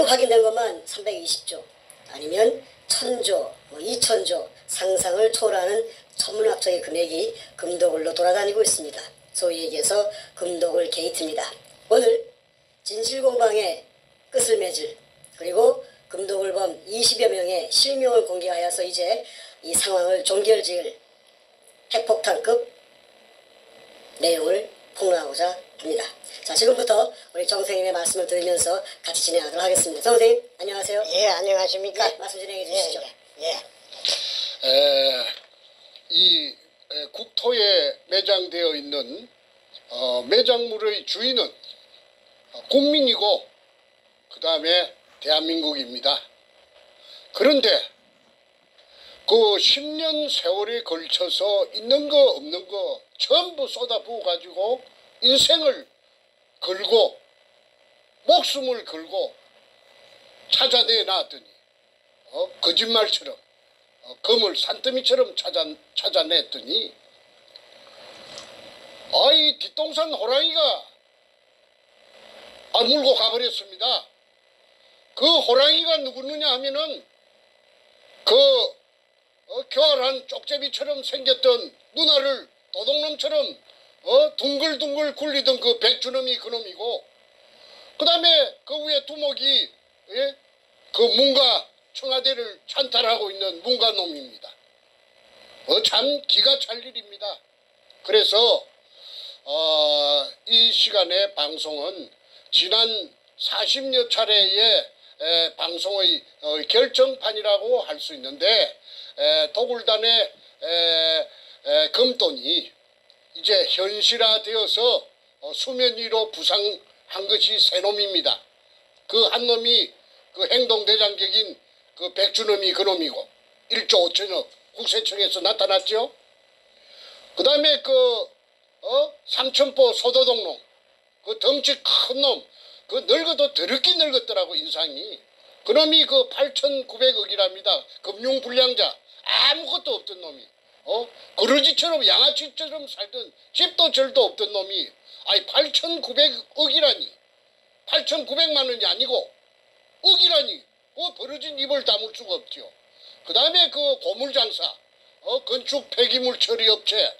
확인된 것만 320조 아니면 1000조, 2000조 상상을 초월하는 천문학적인 금액이 금도굴로 돌아다니고 있습니다. 소위 얘기해서 금도굴 게이트입니다. 오늘 진실공방의 끝을 맺을 그리고 금도굴범 20여 명의 실명을 공개하여서 이제 이 상황을 종결지을 핵폭탄급 내용을 폭로하고자 합니다. 자, 지금부터 우리 정 선생님의 말씀을 들으면서 같이 진행하도록 하겠습니다. 정 선생님, 안녕하세요. 예, 안녕하십니까. 네, 말씀 진행해 주시죠. 이 국토에 매장되어 있는 매장물의 주인은 국민이고 그 다음에 대한민국입니다. 그런데 그 10년 세월에 걸쳐서 있는 거 없는 거 전부 쏟아부어 가지고 인생을 걸고 목숨을 걸고 찾아내 놨더니 거짓말처럼 검을 산더미처럼 찾아냈더니 아이 뒷동산 호랑이가 물고 가버렸습니다. 그 호랑이가 누구느냐 하면은 교활한 쪽제비처럼 생겼던 누나를 도둑놈처럼 둥글둥글 굴리던 그 백주놈이 그놈이고, 그 다음에 그 위에 두목이 그 문가 청와대를 찬탈하고 있는 문가놈입니다. 참 기가 찰 일입니다. 그래서 이 시간의 방송은 지난 40여 차례의 방송의 결정판이라고 할 수 있는데, 도굴단의 금돈이 이제 현실화되어서 수면 위로 부상한 것이 세 놈입니다. 그 한 놈이 그 행동대장격인 그 백주놈이 그놈이고 1조 5천억 국세청에서 나타났죠. 그 다음에 삼천포 소도동놈, 그 덩치 큰 놈, 그 늙어도 더럽게 늙었더라고 인상이. 그놈이 그 8,900억이랍니다. 금융불량자, 아무것도 없던 놈이. 그러지처럼 양아치처럼 살던 집도 절도 없던 놈이 8,900억이라니 8,900만 원이 아니고 억이라니 그 벌어진 입을 다물 수가 없죠. 그 다음에 그 고물장사, 건축 폐기물 처리업체,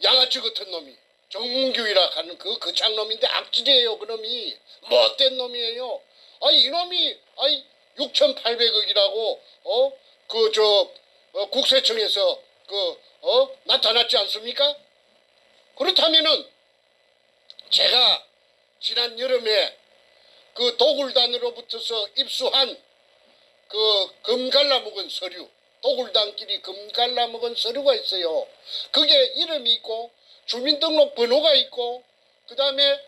양아치 같은 놈이 정문규이라 하는 그 거창놈인데 악질이에요. 그놈이 못된 놈이에요. 이놈이 6,800억이라고 국세청에서 나타났지 않습니까? 그렇다면은 제가 지난 여름에 그 도굴단으로부터서 입수한 그 금 갈라먹은 서류, 도굴단끼리 금 갈라먹은 서류가 있어요. 그게 이름이 있고 주민등록 번호가 있고 그 다음에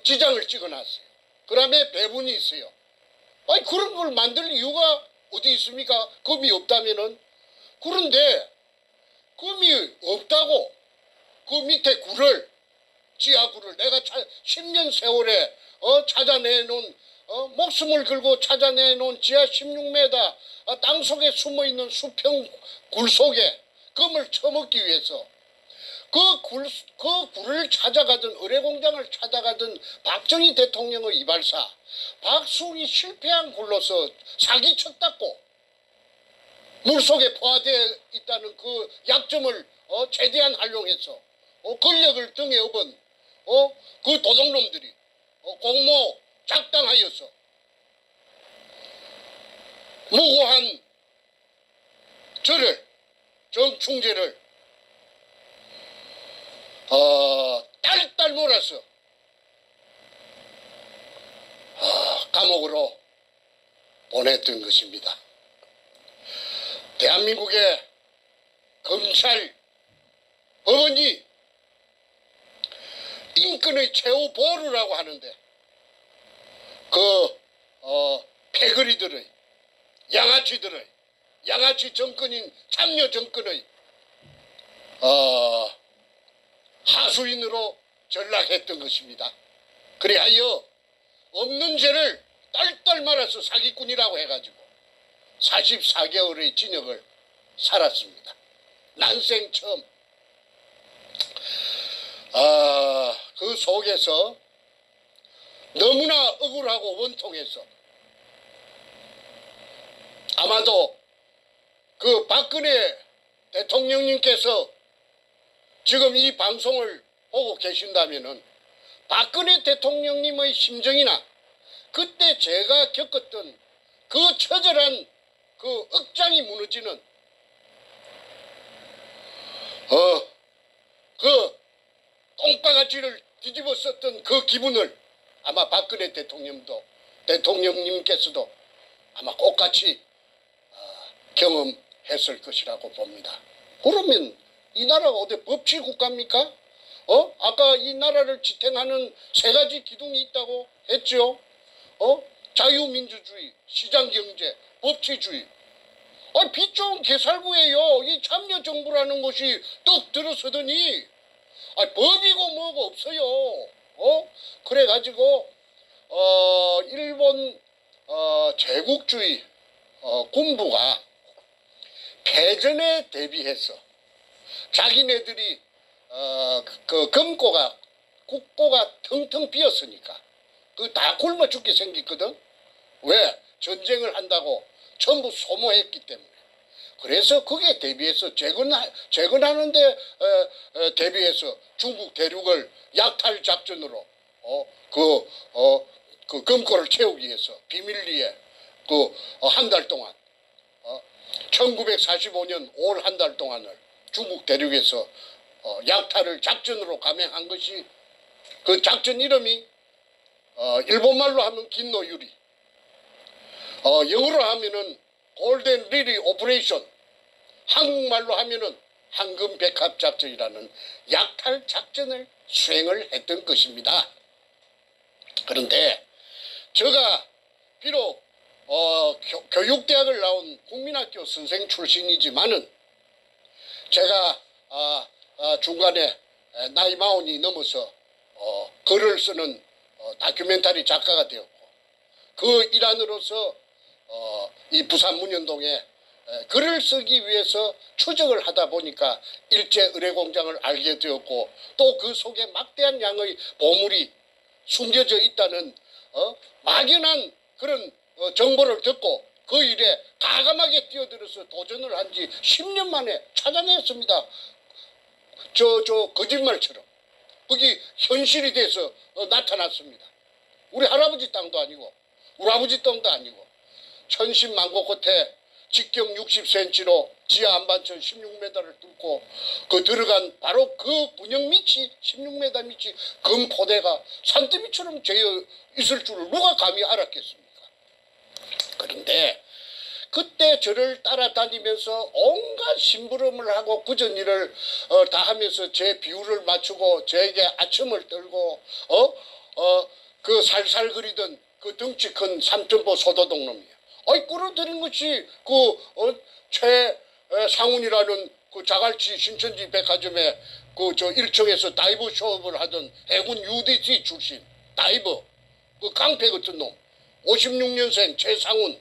지장을 찍어놨어요. 그 다음에 배분이 있어요. 그런 걸 만들 이유가 어디 있습니까? 금이 없다면은. 그런데 금이 없다고 그 밑에 지하굴을 내가 10년 세월에 찾아내놓은 목숨을 걸고 찾아내놓은 지하 16m 땅속에 숨어있는 수평 굴 속에 금을 처먹기 위해서 그 굴을 찾아가던 의뢰공장을 찾아가던 박정희 대통령의 이발사 박수이 실패한 굴로서 사기쳤다고 물속에 포화되어 있다는 그 약점을 최대한 활용해서 권력을 등에 업은 그 도둑놈들이 공모 작당하여서 무고한 정충재를 딸딸 몰아서 감옥으로 보냈던 것입니다. 대한민국의 검찰, 법원이 인권의 최후 보루라고 하는데 패거리들의 양아치 정권인 참여 정권의 하수인으로 전락했던 것입니다. 그리하여 없는 죄를 딸딸 말아서 사기꾼이라고 해가지고 44개월의 징역을 살았습니다. 난생 처음. 그 속에서 너무나 억울하고 원통해서 아마도 그 박근혜 대통령님께서 지금 이 방송을 보고 계신다면은 박근혜 대통령님의 심정이나 그때 제가 겪었던 그 처절한 그 억장이 무너지는 그 똥바가지를 뒤집어 썼던 그 기분을 아마 박근혜 대통령님께서도 아마 똑같이 경험했을 것이라고 봅니다. 그러면 이 나라가 어디 법치 국가입니까? 아까 이 나라를 지탱하는 세 가지 기둥이 있다고 했죠. 자유민주주의, 시장경제, 법치주의. 빛 좋은 개살구예요. 이 참여정부라는 것이 떡 들어서더니 법이고 뭐고 없어요. 그래가지고 일본 제국주의 군부가 패전에 대비해서 자기네들이 그 국고가 텅텅 비었으니까 그 다 굶어 죽게 생겼거든. 왜? 전쟁을 한다고 전부 소모했기 때문에. 그래서 거기에 대비해서 재건하는데 대비해서 중국 대륙을 약탈 작전으로 그 금고를 채우기 위해서 비밀리에 한 달 동안 1945년 올 한 달 동안을 중국 대륙에서 약탈을 작전으로 감행한 것이 그 작전 이름이 일본말로 하면 긴노유리, 영어로 하면은 골든 리리 오퍼레이션, 한국말로 하면은 황금 백합 작전이라는 약탈 작전을 수행을 했던 것입니다. 그런데 제가 비록 교육대학을 나온 국민학교 선생 출신이지만은 제가 중간에 나이 마흔이 넘어서 글을 쓰는 다큐멘터리 작가가 되었고 그 일환으로서 이 부산 문현동에 글을 쓰기 위해서 추적을 하다 보니까 일제 의뢰공장을 알게 되었고 또 그 속에 막대한 양의 보물이 숨겨져 있다는 막연한 그런 정보를 듣고 그 일에 가감하게 뛰어들어서 도전을 한 지 10년 만에 찾아냈습니다. 거짓말처럼 그게 현실이 돼서 나타났습니다. 우리 할아버지 땅도 아니고 우리 아버지 땅도 아니고 천신만고 끝에 직경 60cm로 지하 안반천 16m를 뚫고 들어간 바로 그 군영 밑이 16m 밑이 금포대가 산더미처럼 재어 있을 줄을 누가 감히 알았겠습니까? 그런데 그때 저를 따라다니면서 온갖 심부름을 하고 굳은 일을 다 하면서 제 비율을 맞추고 저에게 아첨을 떨고 그 살살거리던 그 덩치 큰 삼천포 소도동 놈이에요. 끌어들인 것이 최상훈이라는 그 자갈치 신천지 백화점에 저 1층에서 다이버 쇼업을 하던 해군 UDT 출신 다이버 그 깡패 같은 놈 56년생 최상훈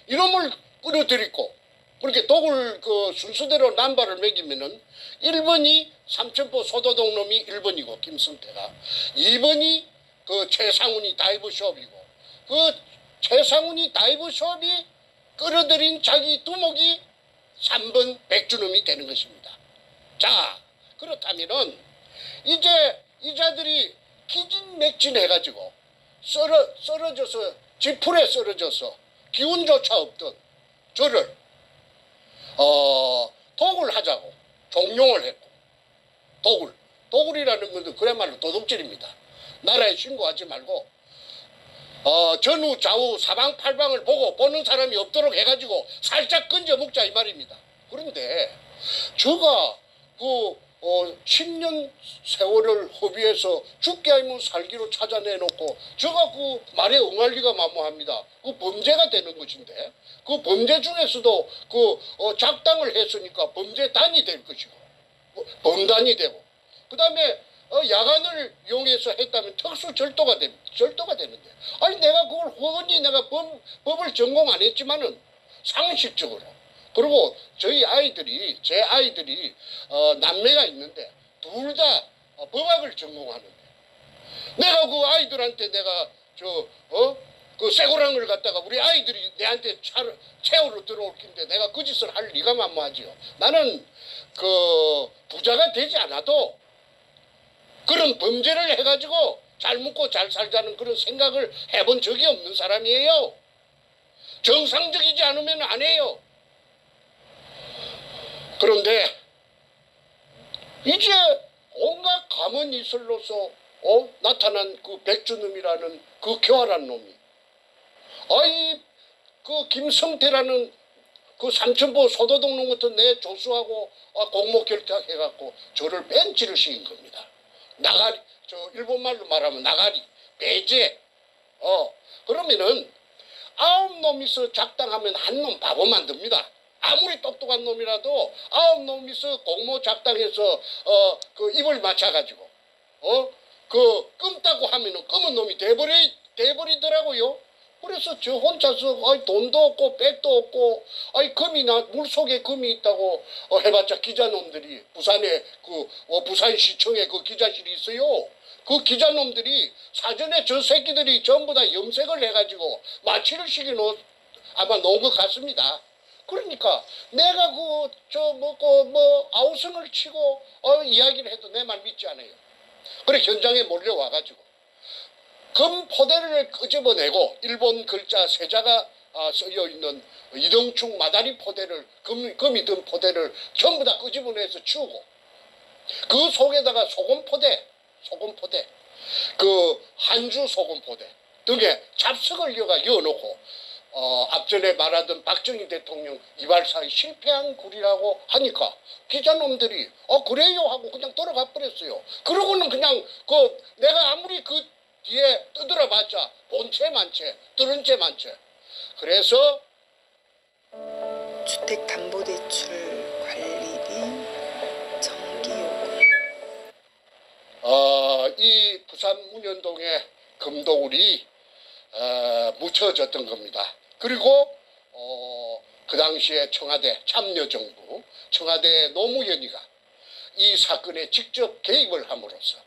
이놈을 끌어들이고 그렇게 독을 순서대로 남발을 매기면은 1번이 삼천포 소도동 놈이 1번이고 김성태가 2번이 그 최상훈이 다이버 쇼업이고 그 최상훈이 다이브 숍이 끌어들인 자기 두목이 3번 백주놈이 되는 것입니다. 자, 그렇다면은 이제 이자들이 기진맥진해가지고 쓰러져서 지풀에 쓰러져서 기운조차 없던 저를 독을 하자고 종용을 했고 독을이라는 것은 그야말로 도둑질입니다. 나라에 신고하지 말고 전후 좌우 사방팔방을 보는 사람이 없도록 해가지고 살짝 건져 먹자 이 말입니다. 그런데 제가 10년 세월을 허비해서 죽게 아니면 살기로 찾아내놓고 제가 그 말에 응할 리가 만무합니다. 그 범죄가 되는 것인데 그 범죄 중에서도 작당을 했으니까 범죄단이 될 것이고 범단이 되고 그 다음에 야간을 이용해서 했다면 특수절도가 되는데 아니 내가 그걸 허언니 내가 법을 전공 안 했지만은 상식적으로 그리고 제 아이들이 남매가 있는데 둘 다 법학을 전공하는데 내가 그 아이들한테 내가 그 쇠고랑을 갖다가 우리 아이들이 내한테 채우러 들어올 텐데 내가 그 짓을 할 리가 만무하지요. 나는 그 부자가 되지 않아도 그런 범죄를 해가지고 잘 먹고 잘 살자는 그런 생각을 해본 적이 없는 사람이에요. 정상적이지 않으면 안 해요. 그런데 이제 온갖 가문 이슬로서 나타난 그 백주놈이라는 그 교활한 놈이 그 김성태라는 그 삼천포 소도동 놈 같은 내 조수하고 공모 결탁해갖고 저를 벤치를 시킨 겁니다. 나가리, 일본말로 말하면 나가리, 배제. 그러면은 9놈이서 작당하면 한 놈 바보 만듭니다. 아무리 똑똑한 놈이라도 9놈이서 공모 작당해서 그 입을 맞춰가지고 그 끔다고 하면은 검은 놈이 돼버리더라고요. 그래서 저 혼자서 돈도 없고 백도 없고 금이나 물속에 금이 있다고 해봤자 기자놈들이 부산에 부산시청에 그 기자실이 있어요. 그 기자놈들이 사전에 저 새끼들이 전부 다 염색을 해가지고 마취를 시켜놓은 아마 놓은 것 같습니다. 그러니까 내가 아우성을 치고 이야기를 해도 내 말 믿지 않아요. 그래 현장에 몰려와가지고 금 포대를 끄집어내고 일본 글자 세자가 쓰여있는 이등축 마다리 포대를 금이 든 포대를 전부 다 끄집어내서 치우고 그 속에다가 소금 포대 그 한주 소금 포대 등에 잡석을 여어놓고 앞전에 말하던 박정희 대통령 이발사의 실패한 굴이라고 하니까 기자놈들이 그래요 하고 그냥 돌아가 버렸어요. 그러고는 그냥 내가 아무리 그 뒤에 떠들어봤자 본채 만채 뚫은 채 만채. 그래서 주택담보대출 관리비 정기요금 이 부산 문현동의 금도굴이 묻혀졌던 겁니다. 그리고 그 당시에 청와대 참여정부 청와대 노무현이가 이 사건에 직접 개입을 함으로써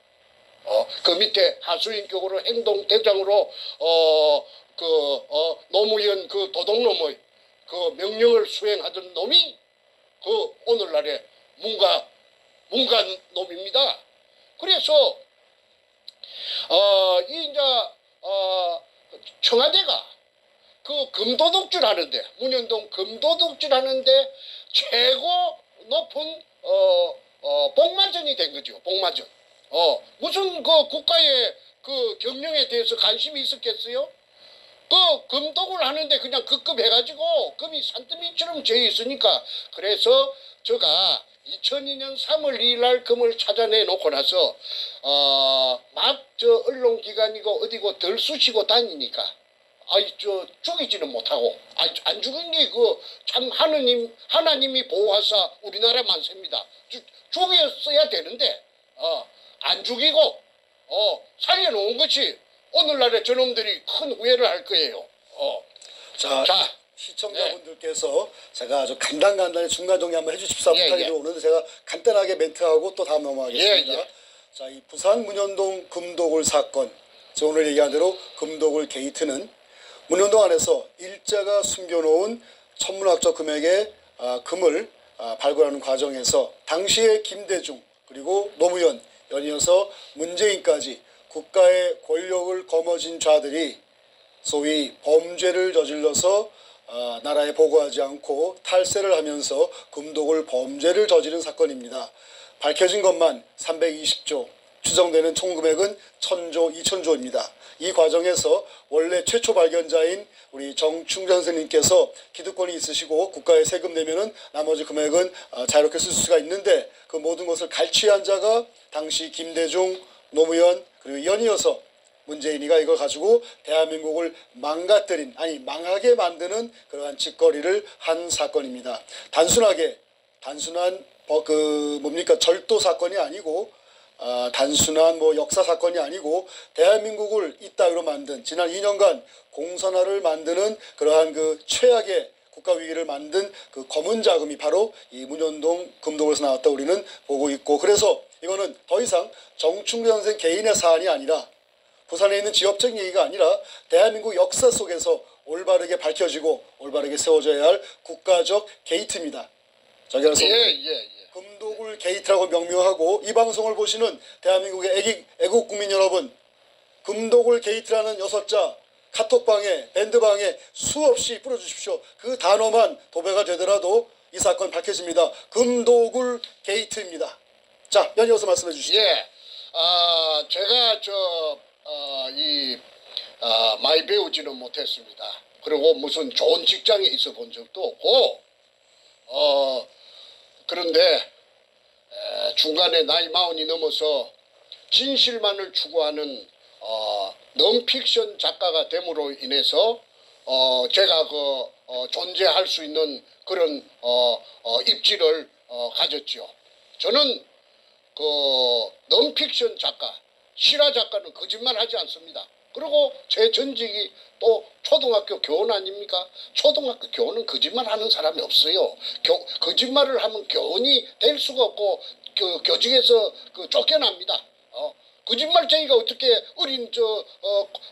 그 밑에 하수인격으로 행동대장으로 노무현 그 도둑놈의 그 명령을 수행하던 놈이 그 오늘날의 문관 놈입니다. 그래서 청와대가 그 금도둑질 하는데 문현동 금도둑질 하는데 최고 높은 복마전이 된 거죠. 복마전. 무슨 그 국가의 그 경영에 대해서 관심이 있었겠어요? 그 금독을 하는데 그냥 급급해가지고 금이 산더미처럼 재어 있으니까 그래서 제가 2002년 3월 2일 날 금을 찾아내 놓고 나서 막 언론기관이고 어디고 덜 쑤시고 다니니까 죽이지는 못하고 안 죽은 게 참 하나님이 보호하사 우리나라 만세입니다. 죽였어야 되는데 안 죽이고 살려놓은 것이 오늘날의 저놈들이 큰 후회를 할 거예요. 자, 시청자분들께서 제가 아주 간단히 중간정리 한번 해주십사 부탁이 들어오는데 제가 간단하게 멘트하고 또 다음 넘어가겠습니다. 자, 이 부산 문현동 금도굴 사건, 저 오늘 얘기한 대로 금도굴 게이트는 문현동 안에서 일제가 숨겨놓은 천문학적 금액의 금을 발굴하는 과정에서 당시의 김대중 그리고 노무현 연이어서 문재인까지 국가의 권력을 거머쥔 자들이 소위 범죄를 저질러서 나라에 보고하지 않고 탈세를 하면서 금독을 범죄를 저지른 사건입니다. 밝혀진 것만 320조, 추정되는 총금액은 1000조, 2000조입니다. 이 과정에서 원래 최초 발견자인 우리 정충전 선생님께서 기득권이 있으시고 국가에 세금 내면은 나머지 금액은 자유롭게 쓸 수가 있는데 그 모든 것을 갈취한 자가 당시 김대중, 노무현 그리고 연이어서 문재인이가 이걸 가지고 대한민국을 망가뜨린 망하게 만드는 그러한 짓거리를 한 사건입니다. 단순한 절도 사건이 아니고 단순한 역사 사건이 아니고 대한민국을 이따위로 만든 지난 2년간 공산화를 만드는 그러한 그 최악의 국가 위기를 만든 그 검은 자금이 바로 이 문현동 금독에서 나왔다 우리는 보고 있고, 그래서 이거는 더 이상 정충전 선생 개인의 사안이 아니라 부산에 있는 지역적 얘기가 아니라 대한민국 역사 속에서 올바르게 밝혀지고 올바르게 세워져야 할 국가적 게이트입니다. 자, 그래서 금도굴 게이트라고 명명하고 이 방송을 보시는 대한민국의 애국 국민 여러분, 금도굴 게이트라는 6자 카톡방에 밴드방에 수없이 뿌려주십시오. 그 단어만 도배가 되더라도 이 사건 밝혀집니다. 금도굴 게이트입니다. 자, 연이어서 말씀해 주시죠. 예, 제가 많이 배우지는 못했습니다. 그리고 무슨 좋은 직장에 있어 본 적도 없고, 그런데 중간에 나이 40이 넘어서 진실만을 추구하는 넌픽션 작가가 됨으로 인해서 제가 존재할 수 있는 그런 입지를 가졌죠. 저는 넌픽션 작가, 실화 작가는 거짓말하지 않습니다. 그리고 제 전직이 또 초등학교 교원 아닙니까? 초등학교 교원은 거짓말하는 사람이 없어요. 거짓말을 하면 교원이 될 수가 없고 교직에서 쫓겨납니다. 거짓말쟁이가 어떻게 어린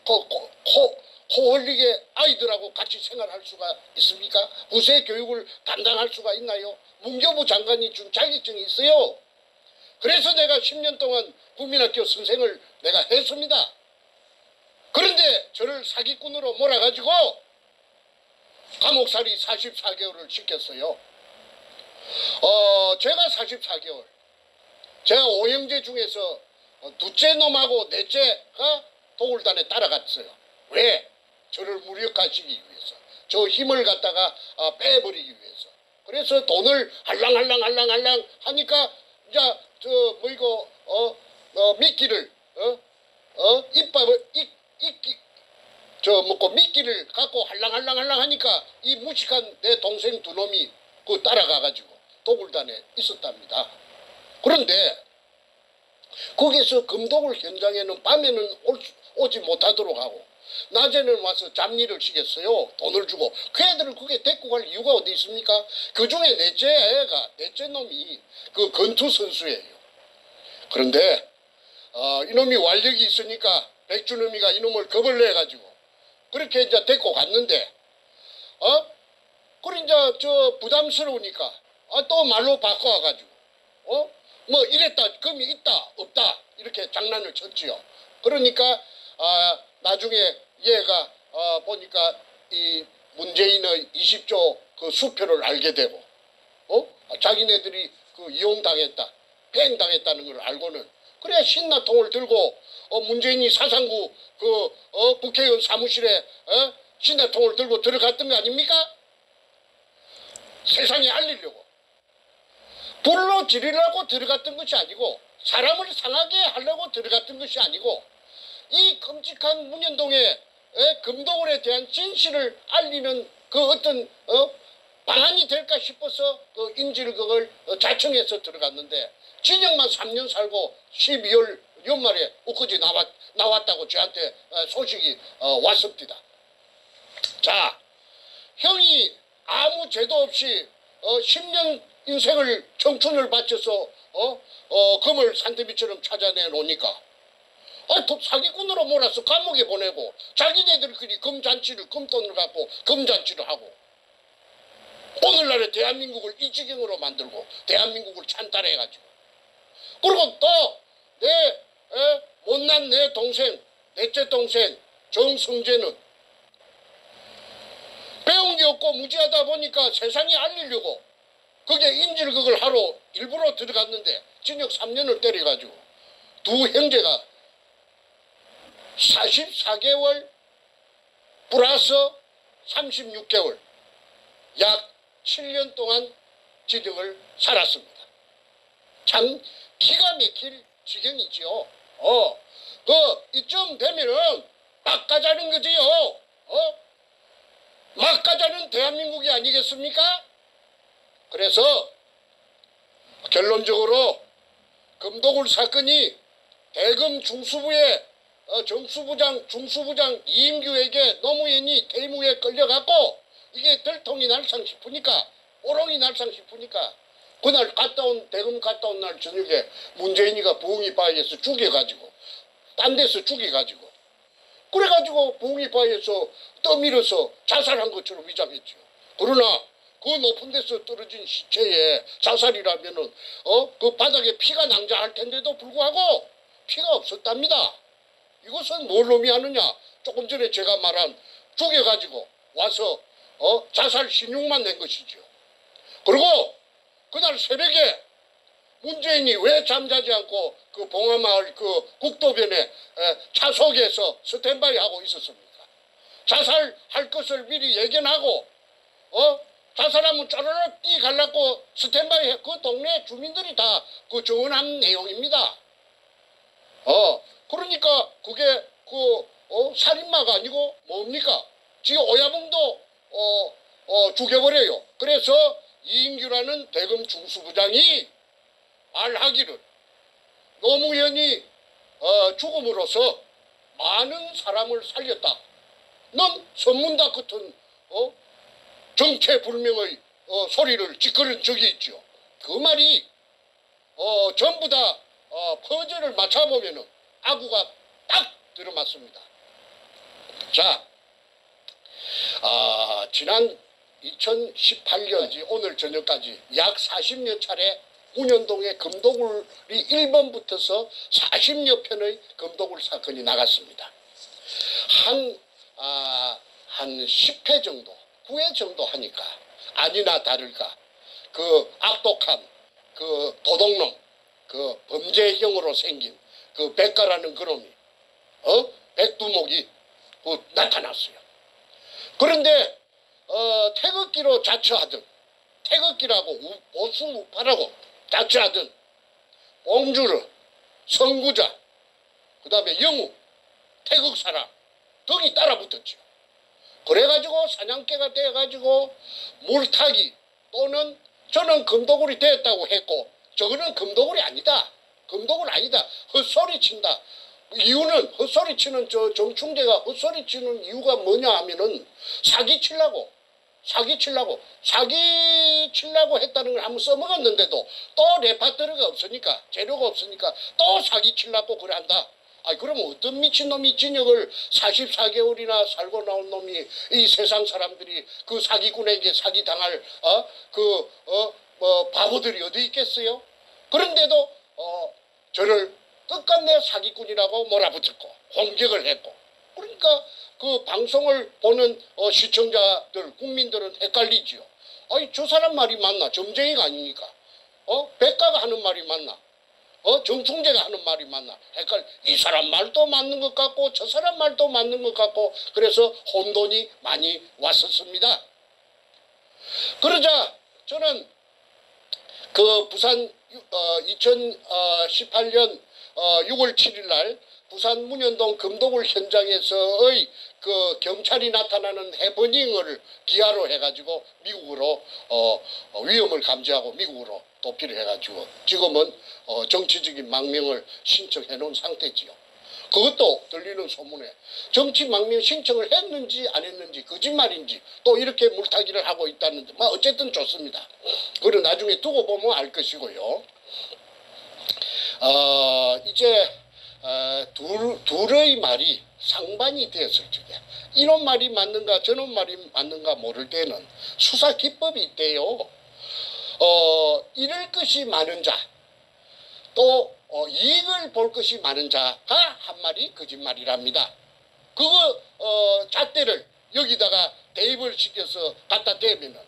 코 흘리게 아이들하고 같이 생활할 수가 있습니까? 후세 교육을 담당할 수가 있나요? 문교부 장관이 준 자격증이 있어요. 그래서 내가 10년 동안 국민학교 선생을 내가 했습니다. 그런데 저를 사기꾼으로 몰아가지고 감옥살이 44개월을 시켰어요. 제가 44개월. 제가 5형제 중에서 둘째 놈하고 넷째가 도굴단에 따라갔어요. 왜? 저를 무력화시키기 위해서. 저 힘을 갖다가 빼버리기 위해서. 그래서 돈을 할랑할랑 하니까 이제 미끼를 미끼를 갖고 할랑할랑 하니까 이 무식한 내 동생 두 놈이 따라가가지고 도굴단에 있었답니다. 그런데 거기서 금도굴 현장에는 밤에는 오지 못하도록 하고 낮에는 와서 잡일을 시켰어요. 돈을 주고. 그 애들을 그게 데리고 갈 이유가 어디 있습니까? 그 중에 넷째 놈이 건투 선수예요. 그런데 이놈이 완력이 있으니까 백준음이가 이놈을 겁을 내가지고 그렇게 이제 데리고 갔는데 그래 이제 부담스러우니까 또 말로 바꿔와가지고 뭐 이랬다 금이 있다 없다 이렇게 장난을 쳤지요. 그러니까 나중에 얘가 보니까 이 문재인의 20조 수표를 알게 되고 자기네들이 이용당했다 팽당했다는 걸 알고는 그래 신나통을 들고 문재인이 사상구 국회의원 사무실에 신나통을 들고 들어갔던 거 아닙니까? 세상에 알리려고. 불로 지르려고 들어갔던 것이 아니고 사람을 상하게 하려고 들어갔던 것이 아니고 이 끔찍한 문현동의 금도굴에 대한 진실을 알리는 어떤 방안이 될까 싶어서 인질을 그걸 자청해서 들어갔는데 진영만 3년 살고 12월 연말에 엊그제 나왔다고 저한테 소식이 왔습니다. 자, 형이 아무 죄도 없이 10년 인생을 청춘을 바쳐서 금을 산더미처럼 찾아내 놓으니까 사기꾼으로 몰아서 감옥에 보내고 자기네들끼리 금돈을 갖고 금잔치를 하고 오늘날의 대한민국을 이 지경으로 만들고 대한민국을 찬탈해가지고 그리고 또 못난 내 동생 넷째 동생 정성재는 배운 게 없고 무지하다 보니까 세상에 알리려고 그게 인질극을 하러 일부러 들어갔는데 징역 3년을 때려가지고 두 형제가 44개월 플러스 36개월 약 7년 동안 징역을 살았습니다. 참 기가 막힐 지경이지요. 이쯤 되면은 막 가자는 거지요. 막 가자는 대한민국이 아니겠습니까? 그래서 결론적으로 금도굴 사건이 대검 중수부의 중수부장 이인규에게 노무현이 대무에 끌려갔고 이게 들통이 날상 싶으니까 오롱이 날상 싶으니까 그날 대검 갔다 온 날 저녁에 문재인이가 부흥이 바위에서 죽여가지고 딴 데서 죽여가지고 그래가지고 봉이바에서 떠밀어서 자살한 것처럼 위장했죠. 그러나 그 높은 데서 떨어진 시체에 자살이라면은 그 바닥에 피가 낭자할 텐데도 불구하고 피가 없었답니다. 이것은 뭘 의미하느냐? 조금 전에 제가 말한 죽여가지고 와서 자살 신용만 낸 것이죠. 그리고 그날 새벽에 문재인이 왜 잠자지 않고 그 봉화마을 그 국도변에 차속에서 스탠바이 하고 있었습니까? 자살할 것을 미리 예견하고 자살하면 쪼르륵 뛰갈라고 스탠바이 해. 그 동네 주민들이 다 그 정언한 내용입니다. 그러니까 그게 살인마가 아니고 뭡니까? 지금 오야봉도 죽여버려요. 그래서 이인규라는 대검 중수부장이 말하기를 노무현이 죽음으로써 많은 사람을 살렸다. 넌 선문답 같은 정체불명의 소리를 짓거린 적이 있죠. 그 말이 전부 다 퍼즐을 맞춰보면은 아구가 딱 들어맞습니다. 자, 지난 2018년 오늘 저녁까지 약 40여 차례 문현동의 금도굴이 1번 붙어서 40여 편의 금도굴 사건이 나갔습니다. 한 10회 정도, 9회 정도 하니까 아니나 다를까 그 악독한 그 도둑놈, 그 범죄형으로 생긴 그 백가라는 그놈이 백두목이 나타났어요. 그런데 태극기로 자처하던, 태극기라고 보수 우파라고 자처하던 봉주르, 선구자, 그 다음에 영우, 태극사람 등이 따라붙었죠. 그래가지고 사냥개가 돼가지고 물타기 또는 저는 금도굴이 되었다고 했고 저거는 금도굴이 아니다. 금도굴 아니다. 헛소리 친다. 이유는 헛소리 치는 정충재가 헛소리 치는 이유가 뭐냐 하면은 사기 치려고 했다는 걸 한번 써먹었는데도 또 레파토리가 없으니까 재료가 없으니까 또 사기 치려고 그래 한다. 그럼 어떤 미친놈이 진역을 44개월이나 살고 나온 놈이 이 세상 사람들이 그 사기꾼에게 사기당할 바보들이 어디 있겠어요? 그런데도 저를 끝끝내 사기꾼이라고 몰아붙였고 공격을 했고, 그러니까 그 방송을 보는 시청자들, 국민들은 헷갈리지요. 저 사람 말이 맞나? 점쟁이가 아니니까. 백가가 하는 말이 맞나? 정충재가 하는 말이 맞나? 이 사람 말도 맞는 것 같고 저 사람 말도 맞는 것 같고, 그래서 혼돈이 많이 왔었습니다. 그러자 저는 그 부산 2018년 6월 7일 날 부산 문현동 금도굴 현장에서의 그 경찰이 나타나는 해버닝을 기하로 해가지고 미국으로 위험을 감지하고 미국으로 도피를 해가지고 지금은 정치적인 망명을 신청해 놓은 상태지요. 그것도 들리는 소문에 정치 망명 신청을 했는지 안 했는지 거짓말인지 또 이렇게 물타기를 하고 있다는데 어쨌든 좋습니다. 그걸 나중에 두고 보면 알 것이고요. 이제 둘의 말이 상반이 되었을 적에 이런 말이 맞는가 저런 말이 맞는가 모를 때는 수사 기법이 있대요. 잃을 것이 많은 자, 또 이익을 볼 것이 많은 자가 한 말이 거짓말이랍니다. 그거 잣대를 여기다가 대입을 시켜서 갖다 대면은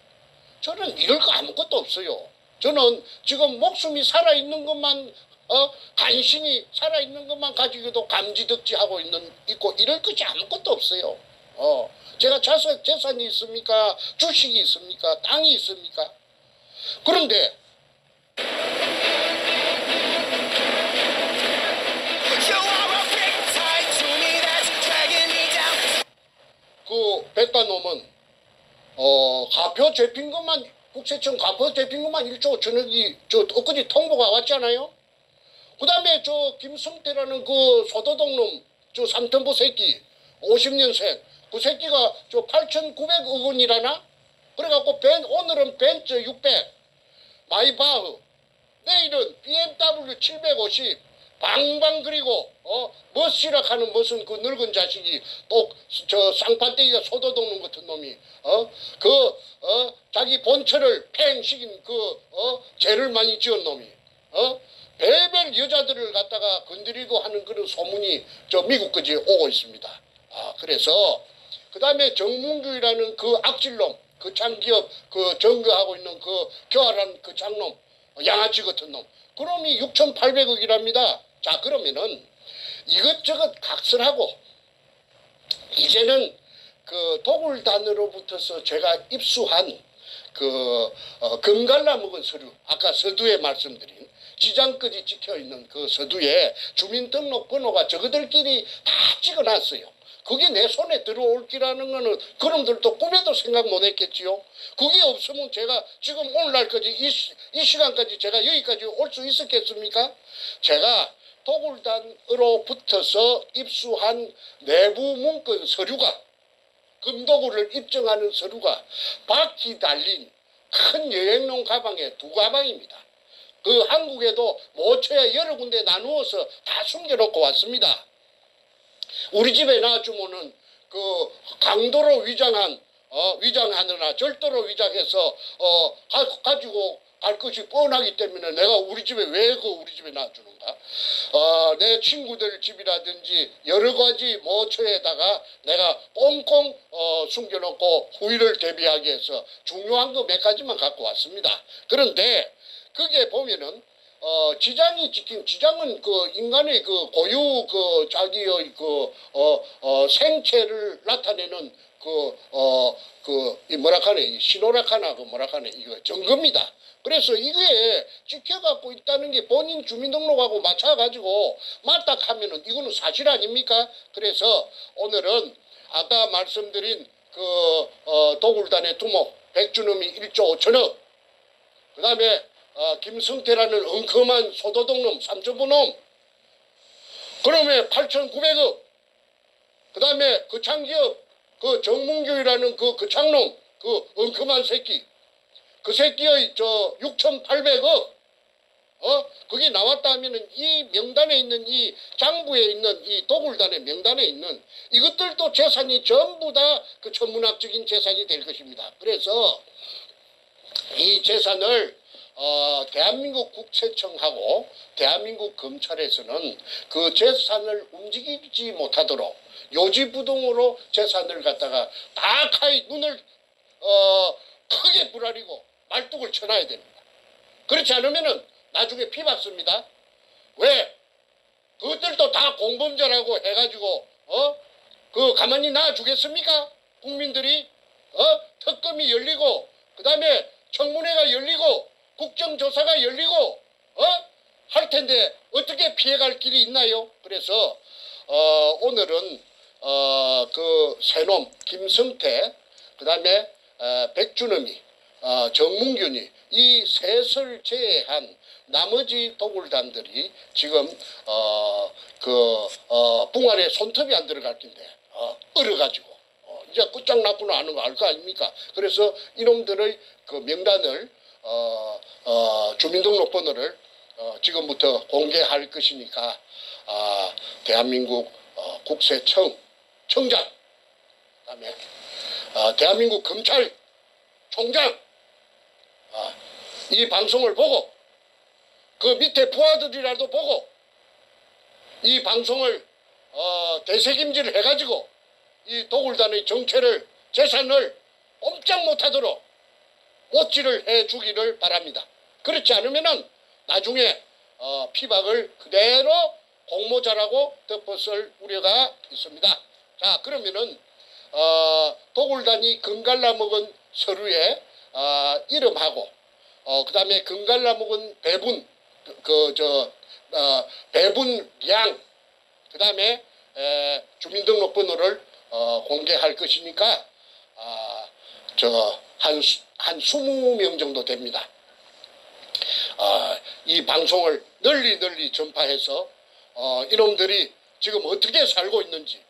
저는 잃을 거 아무것도 없어요. 저는 지금 목숨이 살아있는 것만 간신히 살아있는 것만 가지고도 감지덕지하고 있고 이럴 것이 아무것도 없어요. 제가 재산이 있습니까? 주식이 있습니까? 땅이 있습니까? 그런데 그 백반놈은 가표 잡힌 것만, 국세청 가표 잡힌 것만 1조 전억이 엊그제 통보가 왔잖아요. 그 다음에 김성태라는 그 소도둑놈 삼천포 새끼 50년생 그 새끼가 8,900억 원이라나? 그래갖고 오늘은 벤츠 600 마이바흐, 내일은 BMW 750 방방 그리고 멋이라하는 멋은 그 늙은 자식이 또 저 쌍판대기가 소도둑놈 같은 놈이 자기 본처를 팽시킨 죄를 많이 지은 놈이 별별 여자들을 갖다가 건드리고 하는 그런 소문이 저 미국까지 오고 있습니다. 그래서 그 다음에 정문규라는 그 악질놈, 그 장기업 그 점거하고 있는 그 교활한 그 장놈, 양아치 같은 놈, 그놈이 6,800억이랍니다. 자, 그러면은 이것저것 각설하고 이제는 그 도굴단으로부터서 제가 입수한 금갈라 먹은 서류, 아까 서두에 말씀드린 지장까지 찍혀있는 그 서두에 주민등록번호가 저그들끼리 다 찍어놨어요. 그게 내 손에 들어올 기라는 거는 그놈들도 꿈에도 생각 못 했겠지요. 그게 없으면 제가 지금 오늘날까지 이 시간까지 제가 여기까지 올 수 있었겠습니까? 제가 도굴단으로부터서 입수한 내부 문건 서류가, 금도구를 입증하는 서류가 바퀴 달린 큰 여행용 가방에 2가방입니다. 그 한국에도 모처에 여러 군데 나누어서 다 숨겨놓고 왔습니다. 우리 집에 놔주면은 그 강도로 위장하느나 절도로 위장해서 가지고 갈 것이 뻔하기 때문에 내가 우리 집에 왜 우리 집에 놔주는가? 내 친구들 집이라든지 여러 가지 모처에다가 내가 꽁꽁 숨겨놓고 후일을 대비하기 위해서 중요한 거 몇 가지만 갖고 왔습니다. 그런데 그게 보면은 지장이 찍힌, 지장은 그 인간의 그 고유 그 자기의 생체를 나타내는 이 신호락하나 이거 증거입니다. 그래서 이게 찍혀갖고 있다는 게 본인 주민등록하고 맞춰가지고 맞다 하면은 이거는 사실 아닙니까? 그래서 오늘은 아까 말씀드린 도굴단의 두목 백준음이 1조 5천억, 그 다음에 김성태라는 엉큼한 소도둑놈, 삼천부놈, 그놈의 8,900억, 그 다음에 그 창기업, 그 정문규라는 그 창놈, 그 엉큼한 새끼, 그 새끼의 6,800억, 그게 나왔다 하면은 이 명단에 있는 이 장부에 있는 이 도굴단의 명단에 있는 이것들도 재산이 전부 다 그 천문학적인 재산이 될 것입니다. 그래서 이 재산을 대한민국 국세청하고 대한민국 검찰에서는 그 재산을 움직이지 못하도록 요지부동으로 재산을 갖다가 딱하이 눈을 크게 부라리고 말뚝을 쳐놔야 됩니다. 그렇지 않으면은 나중에 피받습니다. 왜? 그것들도 다 공범자라고 해가지고 가만히 놔주겠습니까? 국민들이 특검이 열리고 그 다음에 청문회가 열리고 국정조사가 열리고 할 텐데 어떻게 피해갈 길이 있나요? 그래서 오늘은 그 새놈 김성태, 그 다음에 백준음이, 정문균이 이 셋을 제외한 나머지 도굴단들이 지금 붕알에 손톱이 안 들어갈 텐데 얼어가지고 이제 끝장났구나 하는 거 알 거 아닙니까? 그래서 이놈들의 그 명단을 주민등록번호를 지금부터 공개할 것이니까 대한민국 국세청 청장, 그다음에 대한민국 검찰총장 이 방송을 보고 그 밑에 부하들이라도 보고 이 방송을 대책임질 해가지고 이 도굴단의 정체를 재산을 꼼짝 못하도록 어찌를 해주기를 바랍니다. 그렇지 않으면은 나중에 피박을 그대로 공모자라고 덮어쓸 우려가 있습니다. 자, 그러면은 도굴단이 금갈라 먹은 서류에 이름하고 그 다음에 금갈라 먹은 배분 배분량, 그 다음에 주민등록번호를 공개할 것이니까 한 20명 정도 됩니다. 이 방송을 널리 전파해서 이놈들이 지금 어떻게 살고 있는지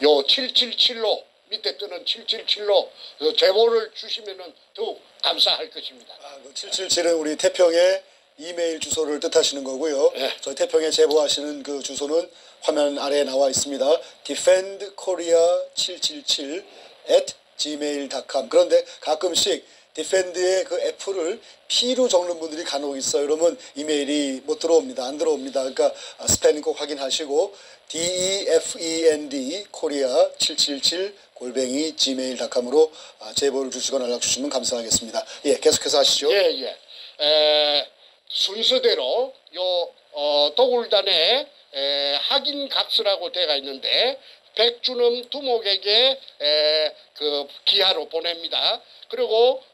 요 777로 밑에 뜨는 777로 제보를 주시면은 더욱 감사할 것입니다. 그 777은 우리 태평의 이메일 주소를 뜻하시는 거고요. 예. 저희 태평에 제보하시는 그 주소는 화면 아래에 나와 있습니다. defendkorea777@gmail.com. 그런데 가끔씩 디펜드의 그 F를 P로 적는 분들이 간혹 있어요. 그러면 이메일이 못 들어옵니다. 안 들어옵니다. 그러니까 스페링 꼭 확인하시고 defend korea777 gmail.com으로 제보를 주시거나 연락 주시면 감사하겠습니다. 예, 계속해서 하시죠. 예. 순서대로 도굴단에 확인각서라고 되어 있는데 백주놈 두목에게 그 기하로 보냅니다. 그리고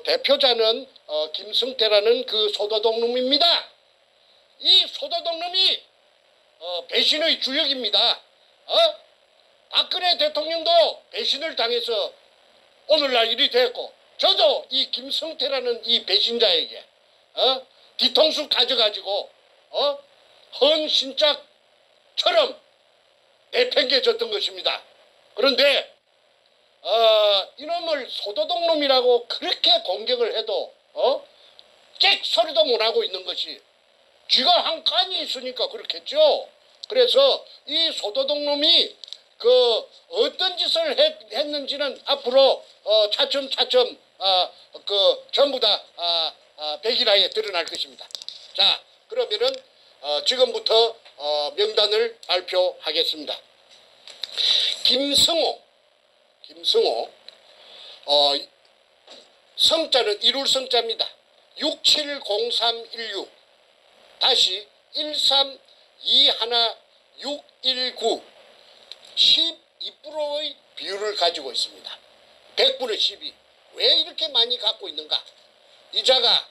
대표자는 김승태라는 그 소도독놈입니다. 이 소도독놈이 배신의 주역입니다. 박근혜 대통령도 배신을 당해서 오늘날 일이 됐고, 저도 이 김성태라는 이 배신자에게 뒤통수 가져가지고 헌신짝처럼 내팽개졌던 것입니다. 그런데 이놈을 소도독놈이라고 그렇게 공격을 해도 짹 소리도 못하고 있는 것이 쥐가 한 칸이 있으니까 그렇겠죠. 그래서 이 소도독놈이 그 어떤 짓을 했는지는 앞으로 차츰 그 전부 다 백일하에 드러날 것입니다. 자, 그러면은 지금부터 명단을 발표하겠습니다. 김승호 성자는 이룰 성자입니다. 670316 다시 1321619 12%의 비율을 가지고 있습니다. 100분의 12. 왜 이렇게 많이 갖고 있는가? 이자가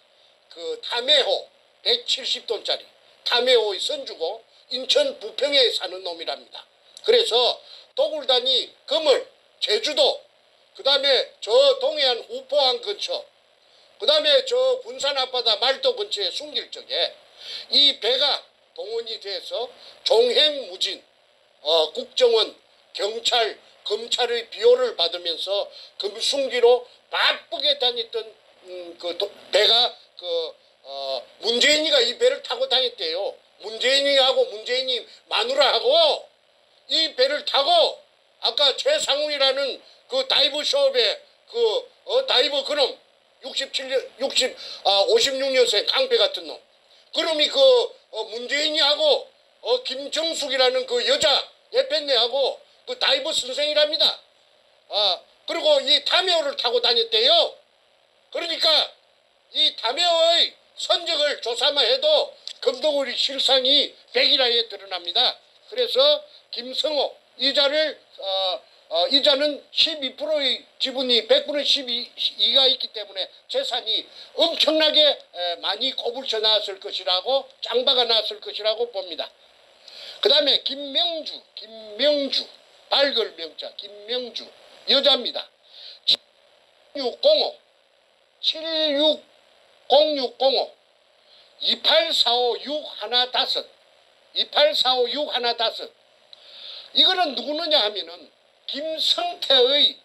그 담해호 170돈짜리 담해호의 선주고 인천 부평에 사는 놈이랍니다. 그래서 도굴단이 금을 제주도, 그 다음에 저 동해안 후포항 근처, 그 다음에 저 군산 앞바다 말도 근처에 숨길 적에 이 배가 동원이 돼서 종횡무진 국정원, 경찰, 검찰의 비호를 받으면서 금숭기로 바쁘게 다녔던 그 배가 문재인이가 이 배를 타고 다녔대요. 문재인이하고 문재인이 마누라하고 이 배를 타고 아까 최상훈이라는 그 다이브 숍에 다이브 그놈 56년생 강배 같은 놈, 그놈이 문재인이하고 김정숙이라는 그 여자 예편네하고 그 다이브 선생이랍니다. 그리고 이 담해호를 타고 다녔대요. 그러니까 이 담해호의 선적을 조사만 해도 금도구리 실상이 백일하에 드러납니다. 그래서 김성호 이자는 12%의 지분이 100분의 12가 있기 때문에 재산이 엄청나게 많이 꼬불쳐 나왔을 것이라고, 짱박아 나왔을 것이라고 봅니다. 그 다음에 김명주 발글 명자 김명주 여자입니다. 7605 2845615 이거는 누구느냐 하면은 김성태의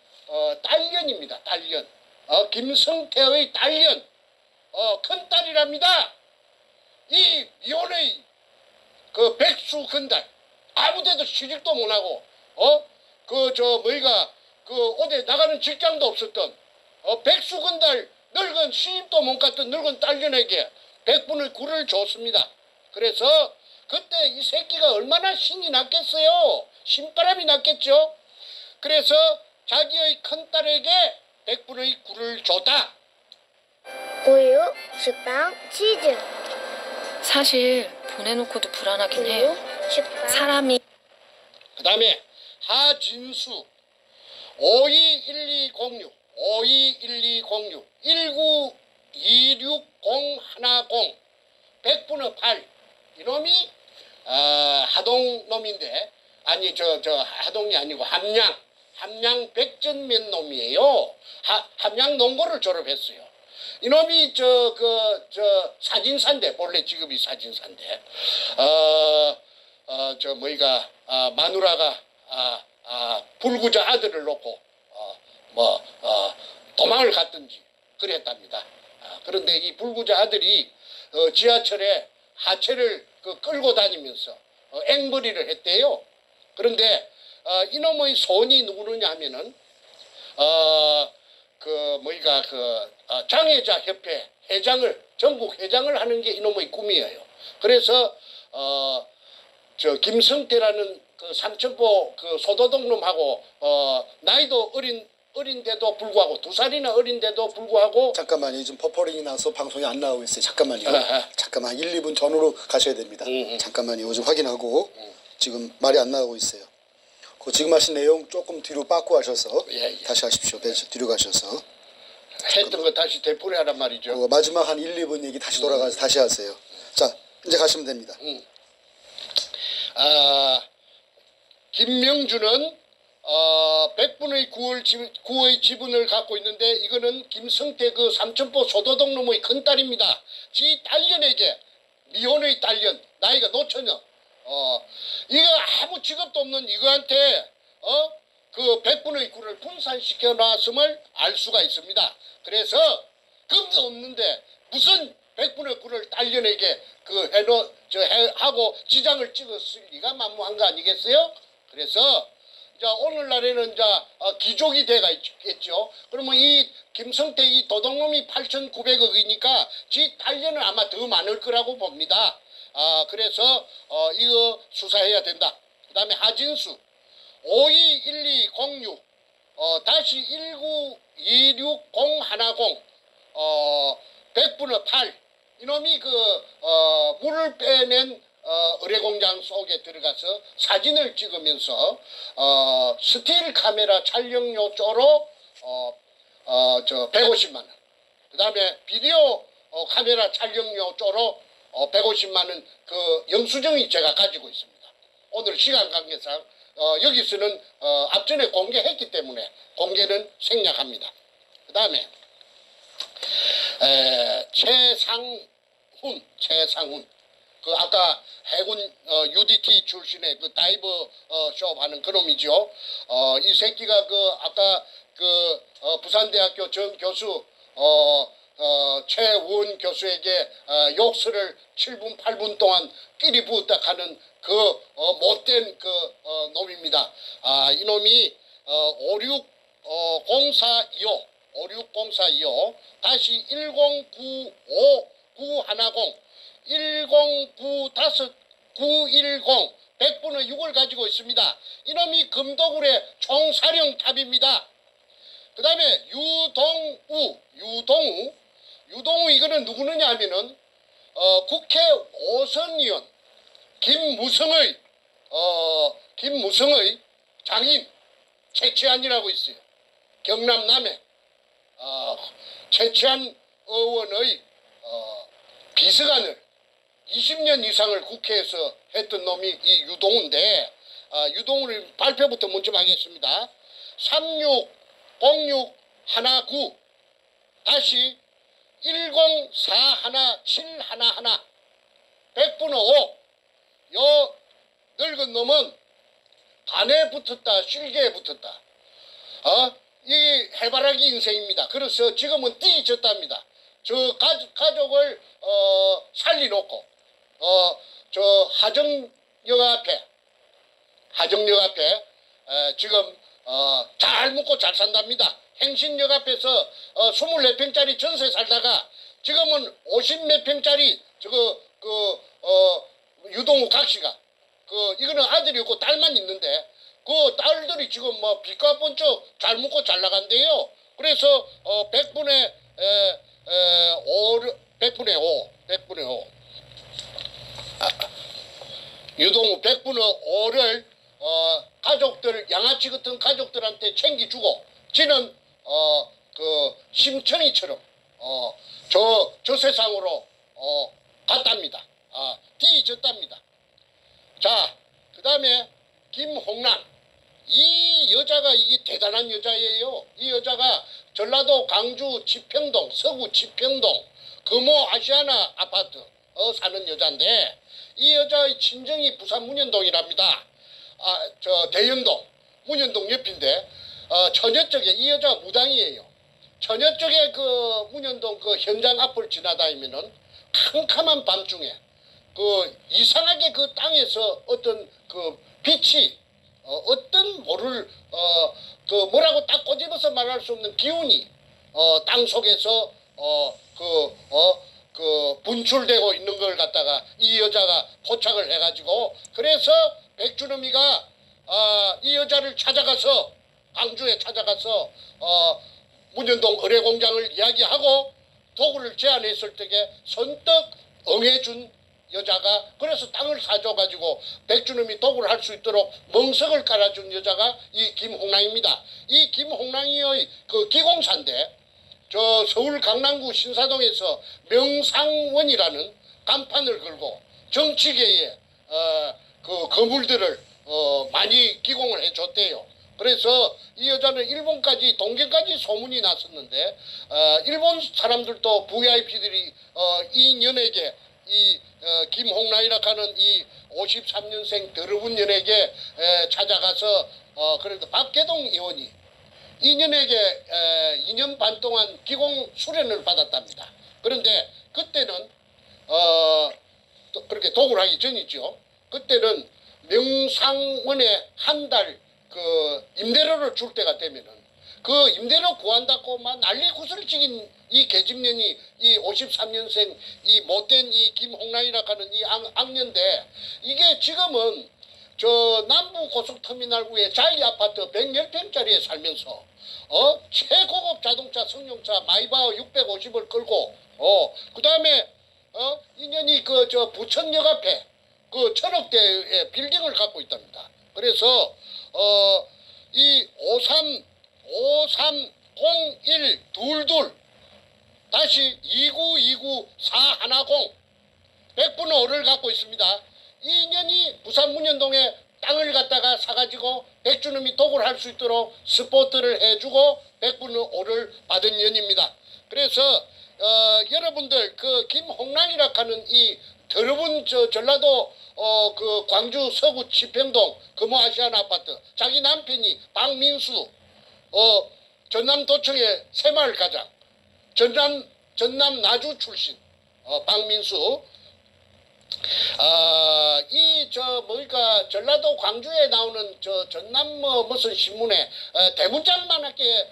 딸년입니다. 딸년. 김성태의 딸년. 큰딸이랍니다. 이 미혼의 그 백수 건달. 아무데도 취직도 못하고 어디 나가는 직장도 없었던 백수 건달, 늙은 시집도 못 갔던 늙은 딸년에게 100분의 9를 줬습니다. 그래서 그때 이 새끼가 얼마나 신이 났겠어요. 신바람이 났겠죠. 그래서 자기의 큰딸에게 100분의 9를 줬다. 우유, 식빵, 치즈. 사실 보내놓고도 불안하긴 해요. 우유, 식빵. 사람이. 그 다음에 하진수 521206 1926010 100분의 8 이놈이 하동 놈인데, 아니 저 하동이 아니고 함양 백전면 놈이에요. 함양 농고를 졸업했어요. 이놈이 저 사진사인데, 본래 직업이 사진사인데 마누라가 불구자 아들을 놓고 도망을 갔든지 그랬답니다. 그런데 이 불구자 아들이 지하철에 하체를 끌고 다니면서 앵벌이를 했대요. 그런데 이놈의 손이 누구느냐 하면은 장애자 협회 회장을 전국 회장을 하는 게 이놈의 꿈이에요. 그래서 김성태라는 삼천포 소도동 놈하고 나이도 어린데도 불구하고 2살이나 어린데도 불구하고 잠깐만요. 지금 버퍼링이 나서 방송이 안 나오고 있어요. 잠깐만요. 잠깐만 1, 2분 전으로 가셔야 됩니다. 잠깐만요. 좀 확인하고 지금 말이 안 나오고 있어요. 그 지금 하신 내용 조금 뒤로 빠꾸 하셔서 다시 하십시오. 뒤로 가셔서 했던 거 다시 되풀이하란 말이죠. 마지막 한 1, 2분 얘기 다시 돌아가서 다시 하세요. 자, 이제 가시면 됩니다. 김명주는 100분의 9의 지분을 갖고 있는데 이거는 김성태 삼천포 소도동 놈의 큰딸입니다. 지 딸년에게 미혼의 딸년 나이가 노처녀 이거 아무 직업도 없는 이거한테 100분의 9를 분산시켜 놨음을 알 수가 있습니다. 그래서 금도 없는데 무슨 100분의 9를 딸년에게 하고 지장을 찍었을 리가 만무한 거 아니겠어요? 그래서 오늘날에는 기족이 돼가 있겠죠. 그러면 이 김성태 이 도둑놈이 8,900억이니까 지 딸년은 아마 더 많을 거라고 봅니다. 그래서 이거 수사해야 된다. 그 다음에 하진수 521206 다시 1926010 100분의 8 이놈이 물을 빼낸 의뢰공장 속에 들어가서 사진을 찍으면서 스틸 카메라 촬영료 쪼로 150만 원. 그 다음에 비디오 카메라 촬영료 쪼로 150만 원 영수증이 제가 가지고 있습니다. 오늘 시간 관계상 여기서는 앞전에 공개했기 때문에 공개는 생략합니다. 그 다음에 최상훈 아까 해군 UDT 출신의 다이버 숍 하는 그놈이죠. 이 새끼가 아까 부산대학교 전 교수 최우원 교수에게 욕설을 7분 8분 동안 끼리 부었다 하는 못된 놈입니다. 이놈이 560425 다시 1095910 1095910 100분의 6을 가지고 있습니다. 이놈이 금도굴의 총사령탑입니다. 그 다음에 유동우 이거는 누구느냐 하면은 국회 5선 의원 김무성의 장인 최치한이라고 있어요. 경남 남해 최치한 의원의 비서관을 20년 이상을 국회에서 했던 놈이 이 유동우인데 유동우를 발표부터 먼저 하겠습니다. 360619 다시 1041711 100분의 5 요 늙은 놈은 간에 붙었다 실개에 붙었다. 이 해바라기 인생입니다. 그래서 지금은 띠졌답니다. 저 가족을 살리놓고 저 하정역 앞에 지금 잘 먹고 잘 산답니다. 행신역 앞에서 24평짜리 전세 살다가 지금은 50몇 평짜리 유동우 각시가 이거는 아들이 없고 딸만 있는데 딸들이 지금 빚과 번쩍 잘 먹고 잘 나간대요. 그래서 100분의 5 유동우 100분의 5를 가족들 양아치 같은 가족들한테 챙겨주고 지는 심청이처럼 저 세상으로 갔답니다. 뒤졌답니다. 자, 그 다음에 김홍란 이 여자가 이게 대단한 여자예요. 이 여자가 전라도 광주 지평동 서구 지평동 금호 아시아나 아파트 사는 여자인데 이 여자의 친정이 부산 문현동이랍니다. 저 대연동 문현동 옆인데 처녀 쪽에 이 여자가 무당이에요. 처녀 쪽에 문현동 현장 앞을 지나다니면은 캄캄한 밤중에 그 이상하게 그 땅에서 어떤 그 빛이 어떤 모를 그 뭐라고 딱 꼬집어서 말할 수 없는 기운이 땅 속에서 그 분출되고 있는 걸 갖다가 이 여자가 포착을 해가지고 그래서 백주놈이가 이 여자를 찾아가서 광주에 찾아가서 문현동 의뢰공장을 이야기하고 도구를 제안했을 때에 선뜻 응해준 여자가 그래서 땅을 사줘가지고 백주놈이 도구를 할 수 있도록 멍석을 깔아준 여자가 이 김홍랑입니다. 이 김홍랑이의 그 기공사인데 저 서울 강남구 신사동에서 명상원이라는 간판을 걸고 정치계에 그 거물들을 많이 기공을 해줬대요. 그래서 이 여자는 일본까지 동경까지 소문이 났었는데 일본 사람들도 VIP들이 이 년에게 이 김홍란이라 하는 이 53년생 더러운 년에게 찾아가서 그래도 박계동 의원이 이 년에게 2년 반 동안 기공 수련을 받았답니다. 그런데 그때는 또 그렇게 도구를 하기 전이죠. 그때는 명상원에 한 달 그 임대료를 줄 때가 되면은 그 임대료 구한다고 막 난리 구슬치긴 이 계집년이 이 53년생 이 못된 이 김홍란이라 하는 이 악년데 이게 지금은 저 남부 고속터미널구의 자이 아파트 110평짜리에 살면서 최고급 자동차 승용차 마이바흐 650을 끌고 그 다음에 인연이 그 저 부천역 앞에 그 1000억대의 빌딩을 갖고 있답니다. 그래서 이 530122 다시 2929410 100분의 5를 갖고 있습니다. 이 인연이 부산 문현동에 땅을 갖다가 사가지고 백주놈이 도구를 할 수 있도록 스포트를 해주고 100분의 5를 받은 년입니다. 그래서 여러분들 그 김홍란이라 하는 이 더러운 저 전라도 그 광주 서구 치평동 금호아시안 아파트 자기 남편이 박민수 전남도청의 새마을 가장 전남 나주 출신 박민수 이 저 뭐니까 전라도 광주에 나오는 저 전남 무슨 신문에 대문짝만하게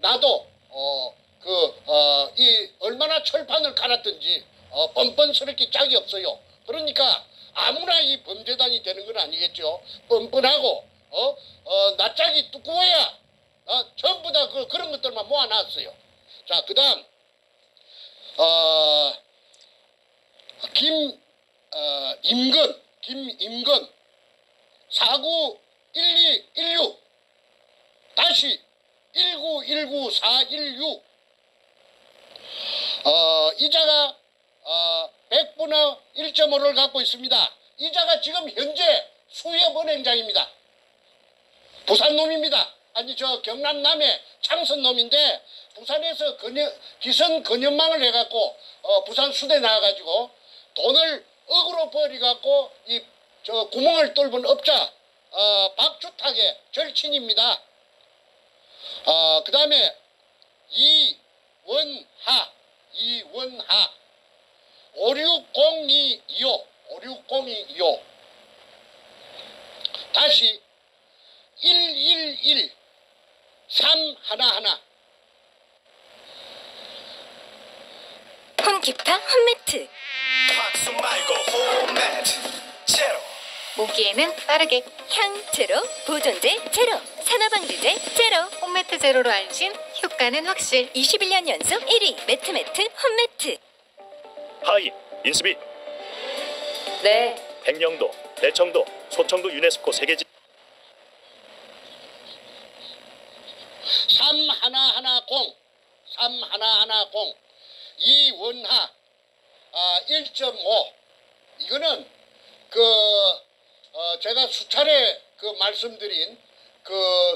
나도 이 얼마나 철판을 갈았든지 뻔뻔스럽게 짝이 없어요. 그러니까 아무나 이 범죄단이 되는 건 아니겠죠. 뻔뻔하고 낯짝이 두꺼워야 전부 다 그런 것들만 모아놨어요. 자, 그다음 김임건 491216 다시 1919416 이자가 100분의 1.5를 갖고 있습니다. 이자가 지금 현재 수협 은행장입니다. 부산 놈입니다. 아니 저 경남 남해 창선 놈인데 부산에서 기선 근연망을 해갖고 부산 수대 나와가지고 돈을 억으로 버리갖고 이 저 구멍을 뚫은 업자 박주탁의 절친입니다. 그 다음에 이원하 560225 다시 111 311 홈기타 홈매트 박수 말고 홈매트 제로 모기에는 빠르게 향 제로 보존제 제로 산화방지제 제로 홈매트 제로로 안심 효과는 확실 21년 연속 1위 매트매트 홈매트 하이 인수비 네 백령도 대청도 소청도 유네스코 세계지 3110 이원하 1.5 이거는 제가 수차례 말씀드린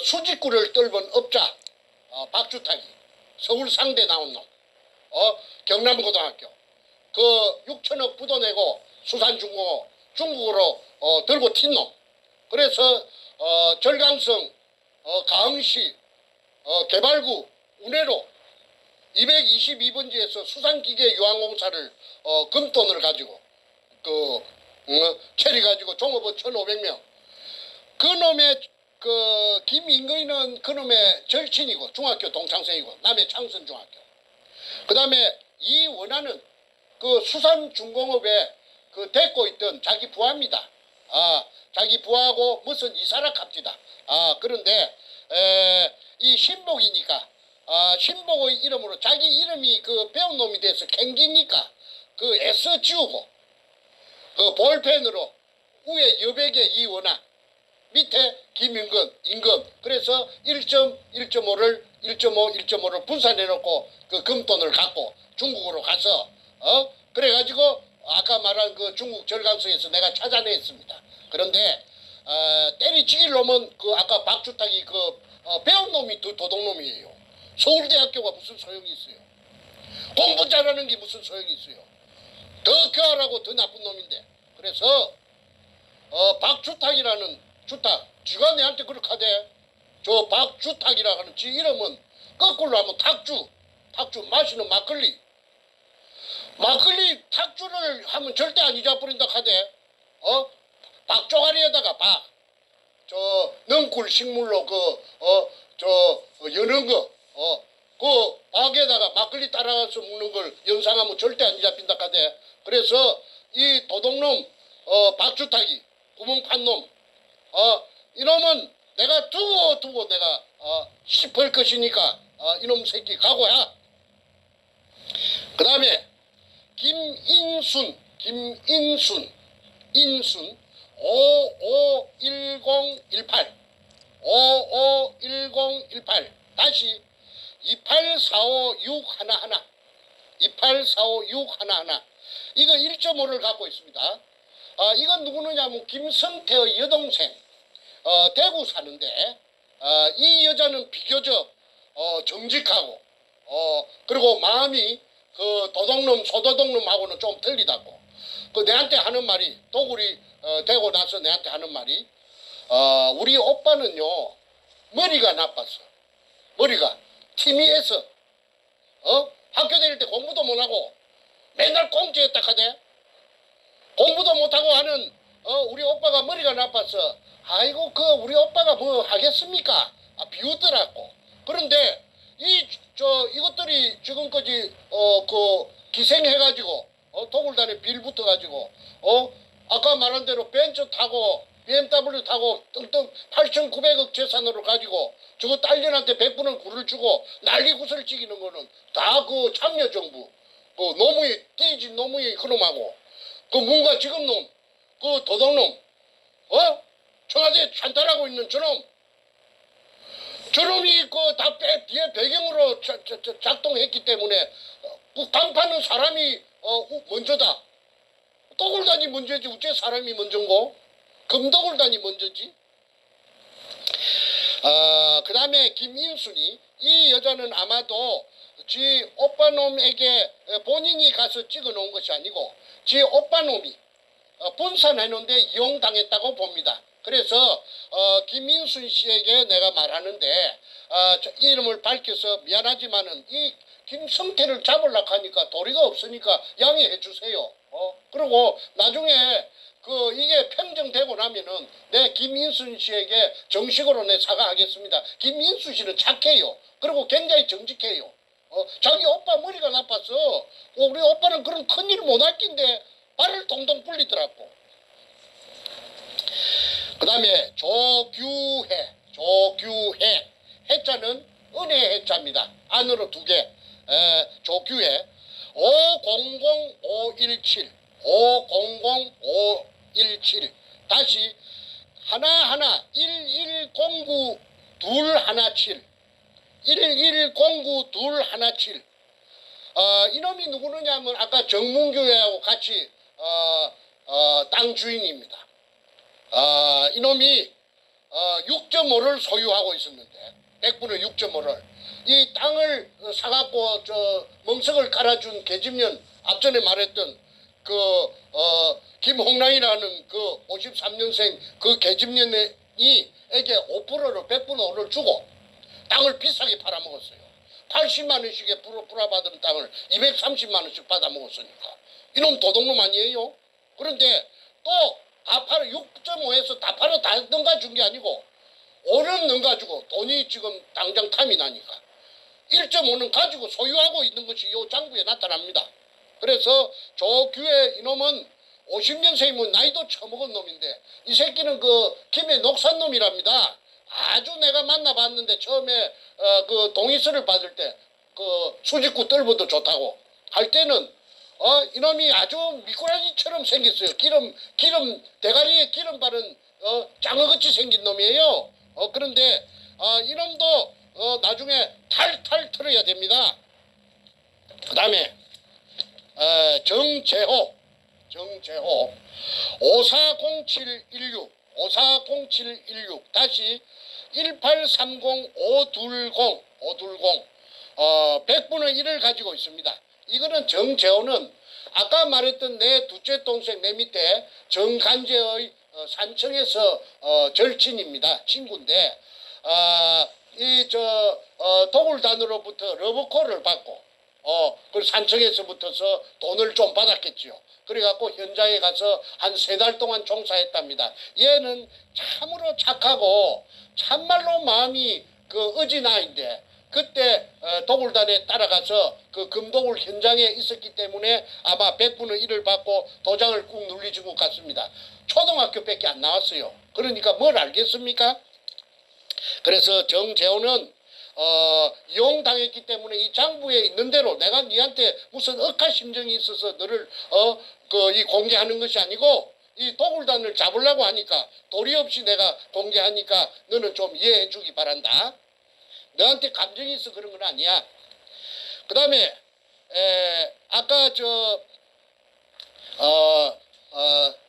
수직구를 뚫은 업자 박주탁이 서울 상대 나온 놈 경남고등학교 6천억 부도 내고 수산중국으로 들고 튄 놈. 그래서 절강성 가흥시 개발구 운해로 222번지에서 수산기계 유항공사를 금돈을 가지고 체리 가지고 종업원 1,500명. 그놈의 김인근이는 그놈의 절친이고 중학교 동창생이고 남해 창선중학교. 그 다음에 이원하는 그 수산중공업에 데리고 있던 자기 부하입니다. 자기 부하고 무슨 이사락 합디다. 그런데 이 신복이니까 신복의 이름으로 자기 이름이 배운 놈이 돼서 캥기니까 S 지우고 볼펜으로 위에 여백에 이원하 밑에 김인근 임금 그래서 1.5를 분산해놓고 금돈을 갖고 중국으로 가서 그래가지고 아까 말한 중국 절강성에서 내가 찾아냈습니다. 그런데 때리치길 놈은 아까 박주탁이 배운 놈이 도둑놈이에요. 서울대학교가 무슨 소용이 있어요. 공부 잘하는 게 무슨 소용이 있어요. 더 교활하고 더 나쁜 놈인데. 그래서 박주탁이라는 주탁 지가 내한테 그렇게 하대. 저 박주탁이라고 하는 지 이름은 거꾸로 하면 탁주 마시는 막걸리 탁주를 하면 절대 안 잊어버린다 하대. 박조가리에다가 능굴 식물로 여는 거 박에다가 막걸리 따라가서 먹는 걸 연상하면 절대 안 잊어빈다 하대. 그래서 이 도둑놈 박주탁이 구멍 판 놈 이놈은 내가 두고 내가 씹을 것이니까 이놈 새끼 각오야. 그 다음에 인순 551018 다시 2845611 이거 1.5를 갖고 있습니다. 이건 누구느냐면 김성태의 여동생 대구 사는데 이 여자는 비교적 정직하고 그리고 마음이 도둑놈 소도둑놈하고는 좀 틀리다고 내한테 하는 말이 도굴이 되고 나서 내한테 하는 말이 우리 오빠는요 머리가 나빴어. 머리가 티미해서 학교 다닐 때 공부도 못하고 맨날 꽁지였다 하대. 공부도 못하고 하는 우리 오빠가 머리가 나빠서 아이고 우리 오빠가 뭐 하겠습니까? 비웃더라고. 그런데 이것들이 지금까지 기생해가지고 도굴단에 빌 붙어가지고 아까 말한 대로 벤츠 타고 BMW 타고 뜬뜬 8,900억 재산으로 가지고 저거 딸년한테 100분의 굴을 주고 난리구슬 찍이는 거는 다 참여정부 노무현 띠진 노무현 그놈하고 뭔가 지금 놈 도둑놈 청와대 찬탈하고 있는 저놈이 다 뒤에 배경으로 작동했기 때문에 간판은 사람이 먼저다. 도굴단이 먼저지 어째 사람이 먼저인고? 금도굴단이 먼저지. 그 다음에 김인순이 이 여자는 아마도 지 오빠놈에게 본인이 가서 찍어놓은 것이 아니고 지 오빠놈이 분산해놓은데 이용당했다고 봅니다. 그래서 김인순 씨에게 내가 말하는데 이름을 밝혀서 미안하지만은 이 김성태를 잡으려고 하니까 도리가 없으니까 양해해 주세요. 그리고 나중에 이게 평정되고 나면은 내 김인순 씨에게 정식으로 내 사과하겠습니다. 김인순 씨는 착해요. 그리고 굉장히 정직해요. 자기 오빠 머리가 나빠서 우리 오빠는 그런 큰일 못할 낀데 발을 동동 굴리더라고. 그 다음에 조규해 해자는 은혜 해자입니다. 안으로 2개 조규해 500517 다시 하나하나 1109217 1109217 이놈이 누구느냐면 아까 정문교회하고 같이 땅 주인입니다. 이놈이 6.5를 소유하고 있었는데 100분의 6.5를 이 땅을 사갖고 멍석을 깔아준 계집년 앞전에 말했던 김홍랑이라는 53년생 계집년이 에게 5%를 100분의 5를 주고 땅을 비싸게 팔아먹었어요. 80만 원씩에 불화받은 땅을 230만 원씩 받아 먹었으니까 이놈 도둑놈 아니에요? 그런데 또 다 팔아 6.5에서 다 팔아 다 넘가준 게 아니고 5는 넘가지고 돈이 지금 당장 탐이 나니까 1.5는 가지고 소유하고 있는 것이 요 장부에 나타납니다. 그래서 조규의 이놈은 50년생이면 나이도 처먹은 놈인데 이 새끼는 그 김해 녹산놈이랍니다. 아주 내가 만나봤는데 처음에 그 동의서를 받을 때 그 수직구 뜰보도 좋다고 할 때는 이놈이 아주 미꾸라지처럼 생겼어요. 기름 대가리에 기름 바른 짱어같이 생긴 놈이에요. 그런데 이놈도 나중에 탈탈 털어야 됩니다. 그 다음에 정재호 540716 다시 1830520 100분의 1을 가지고 있습니다. 이거는 정재호는 아까 말했던 내 둘째 동생 내 밑에 정간재의 산청에서 절친입니다. 친구인데 도굴단으로부터 러브콜을 받고 그 산청에서부터서 돈을 좀 받았겠지요. 그래갖고 현장에 가서 한 3달 동안 종사했답니다. 얘는 참으로 착하고 참말로 마음이 그 어진아인데 그때 도굴단에 따라가서 그 금도굴 현장에 있었기 때문에 아마 100분의 1을 받고 도장을 꾹 눌리신 것 같습니다. 초등학교밖에 안 나왔어요. 그러니까 뭘 알겠습니까? 그래서 정재호는 이용당했기 때문에 이 장부에 있는 대로 내가 니한테 무슨 억하 심정이 있어서 너를 이 공개하는 것이 아니고 이 도굴단을 잡으려고 하니까 도리 없이 내가 공개하니까 너는 좀 이해해 주기 바란다. 너한테 감정이 있어 그런 건 아니야. 그 다음에 아까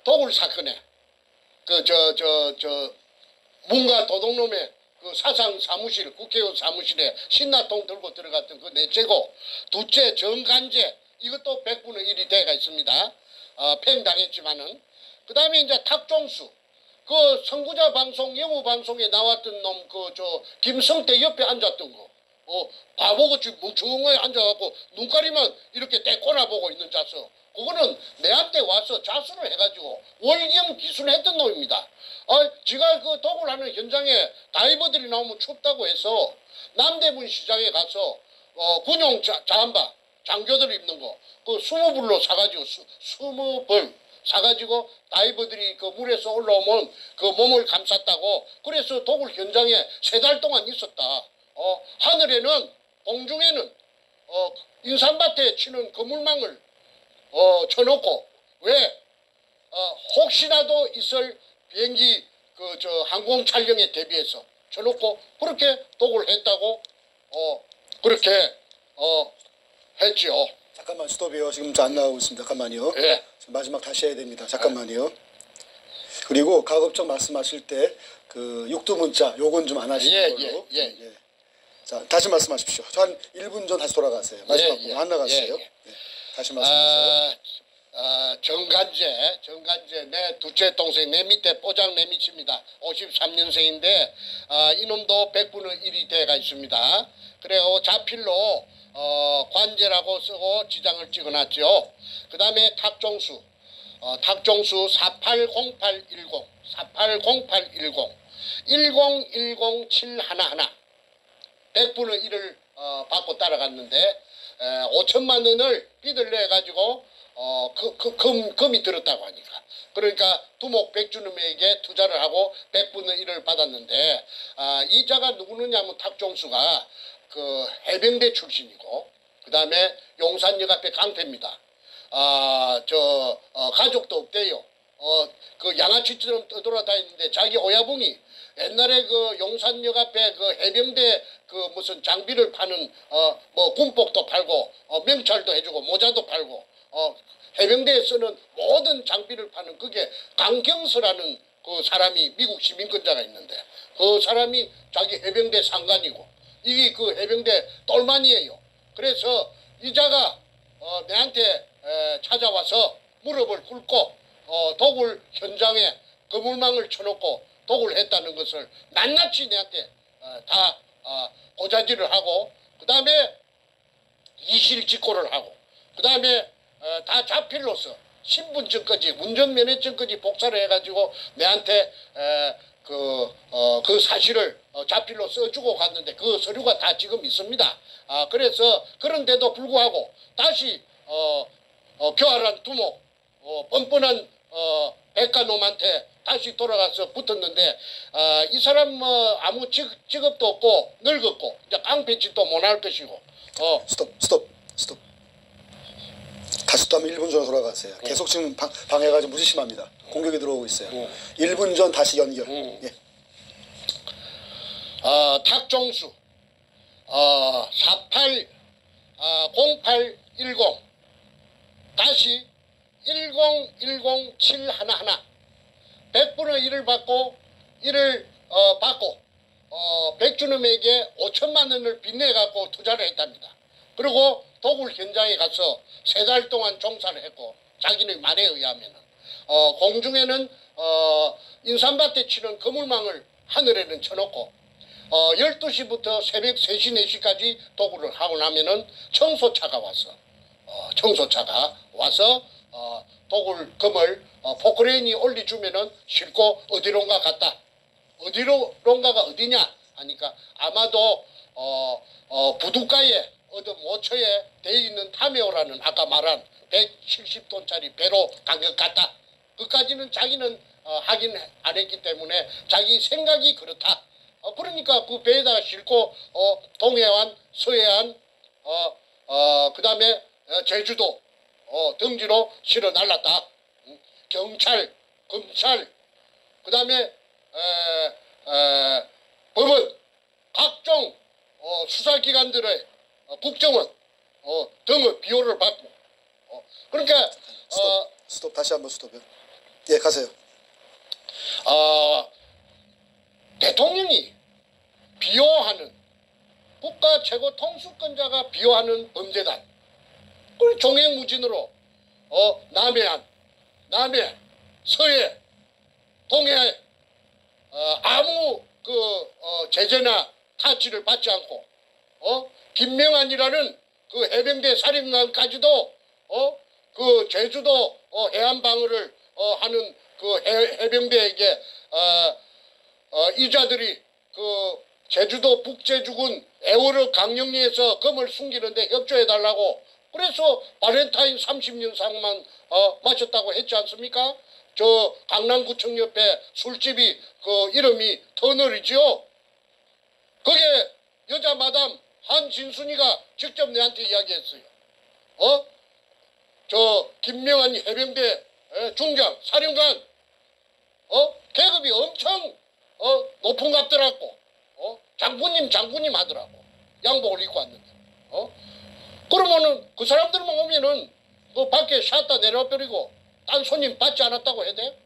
도굴 사건에 문가 도둑놈의 그 사상 사무실 국회의원 사무실에 신나통 들고 들어갔던 그 넷째고 둘째 정간재 이것도 100분의 1이 돼가 있습니다. 팽당했지만은 그 다음에 이제 탁종수 그 선구자 방송 영우 방송에 나왔던 놈 김성태 옆에 앉았던 거 바보같이 뭉충하게 앉아갖고 눈가리만 이렇게 떼꼬나 보고 있는 자서 그거는 내한테 와서 자수를 해가지고 월경 기술했던 놈입니다. 지가 그 도굴하는 현장에 다이버들이 나오면 춥다고 해서 남대문 시장에 가서 군용 잠바 장교들 입는 거 그 20불로 사가지고 20벌 사가지고 다이버들이 그 물에서 올라오면 그 몸을 감쌌다고 그래서 도굴 현장에 3달 동안 있었다. 하늘에는 공중에는 인삼밭에 치는 그물망을 쳐놓고 왜 혹시라도 있을 비행기 항공 촬영에 대비해서 쳐놓고 그렇게 도굴했다고 그렇게 했죠. 잠깐만 스톱이요. 지금 안 나오고 있습니다. 잠깐만요. 예. 마지막 다시 해야 됩니다. 잠깐만요. 그리고 가급적 말씀하실 때 그 육두문자 요건 좀 안 하시는 걸로. 예. 자 다시 말씀하십시오. 한 1분 전 다시 돌아가세요. 마지막 부분 안 나갔어요. 다시 말씀하세요. 정간재 내 둘째 동생 내 밑에 뽀장 내 밑입니다. 53년생인데 이놈도 100분의 1이 돼가 있습니다. 그래요 자필로 관제라고 쓰고 지장을 찍어놨죠. 그 다음에 탁종수 480810 1010711 100분의 1을 받고 따라갔는데 5천만 원을 빚을 내가지고 금이 들었다고 하니까 그러니까 두목 백주놈에게 투자를 하고 100분의 1을 받았는데 이자가 누구느냐면 탁종수가 그 해병대 출신이고 그 다음에 용산역 앞에 강태입니다. 가족도 없대요. 그 양아치처럼 떠돌아다니는데 자기 오야붕이 옛날에 그 용산역 앞에 그 해병대 그 무슨 장비를 파는 뭐 군복도 팔고 명찰도 해주고 모자도 팔고 해병대에 쓰는 모든 장비를 파는 그게 강경서라는 그 사람이 미국 시민권자가 있는데 그 사람이 자기 해병대 상관이고 이게 그 해병대 똘만이에요. 그래서 이자가 내한테 찾아와서 무릎을 꿇고 도굴 현장에 그물망을 쳐놓고 도굴했다는 것을 낱낱이 내한테 다 고자질을 하고 그 다음에 이실직고를 하고 그 다음에 다 자필로서 신분증까지 운전면허증까지 복사를 해가지고 내한테 그 사실을 자필로 써주고 갔는데 그 서류가 다 지금 있습니다. 그래서 그런데도 불구하고 다시 교활한 두목 뻔뻔한 백가놈한테 다시 돌아가서 붙었는데 이 사람 뭐 아무 직업도 없고 늙었고 이제 깡패짓도 못할 것이고 스톱. 다시 또 한번 1분 전으로 돌아가세요. 계속 지금 방해가 좀 무지심합니다. 공격이 들어오고 있어요. 1분 전 다시 연결. 예. 탁종수 0810 다시 1010711 100분의 1을 받고 1을 받고 백준음에게 5천만 원을 빚내갖고 투자를 했답니다. 그리고 도굴 현장에 가서 3달 동안 종사를 했고 자기의 말에 의하면 공중에는 인삼밭에 치는 그물망을 하늘에는 쳐놓고 12시부터 새벽 3시 4시까지 도굴을 하고 나면은 청소차가 와서 도굴금을 포크레인이 올려주면은 싣고 어디론가 갔다. 어디론가가 어디냐 하니까 아마도 부둣가에 어떤 모처에 돼 있는 타메오라는 아까 말한 170톤짜리 배로 간 것 같다. 그까지는 자기는 확인 안 했기 때문에 자기 생각이 그렇다. 그러니까 그 배에다가 싣고 동해안, 서해안, 그 다음에 제주도 등지로 실어 날랐다. 경찰, 검찰, 그 다음에 법원, 각종 수사기관들의 국정원 등의 비호를 받고 그러니까 스톱 다시 한번 스톱요. 예, 가세요. 대통령이 비호하는 국가 최고 통수권자가 비호하는 범죄단 그걸 종횡무진으로 남해안, 남해, 서해, 동해 아무 제재나 타치를 받지 않고 김명한이라는 그 해병대 사령관까지도 그 제주도 해안방어를 하는 그 해병대에게 이자들이 그 제주도 북제주군 애월의 강령리에서 금을 숨기는데 협조해달라고 그래서 바렌타인 30년상만 마셨다고 했지 않습니까? 저 강남구청 옆에 술집이 그 이름이 터널이지요. 그게 여자 마담 한진순이가 직접 내한테 이야기했어요. 저 김명한 해병대 중장 사령관 계급이 엄청 높은 것 같더라고. 장군님 하더라고. 양복을 입고 왔는데. 그러면은 그 사람들만 오면은 그 밖에 샷다 내려버리고 딴 손님 받지 않았다고 해야 돼?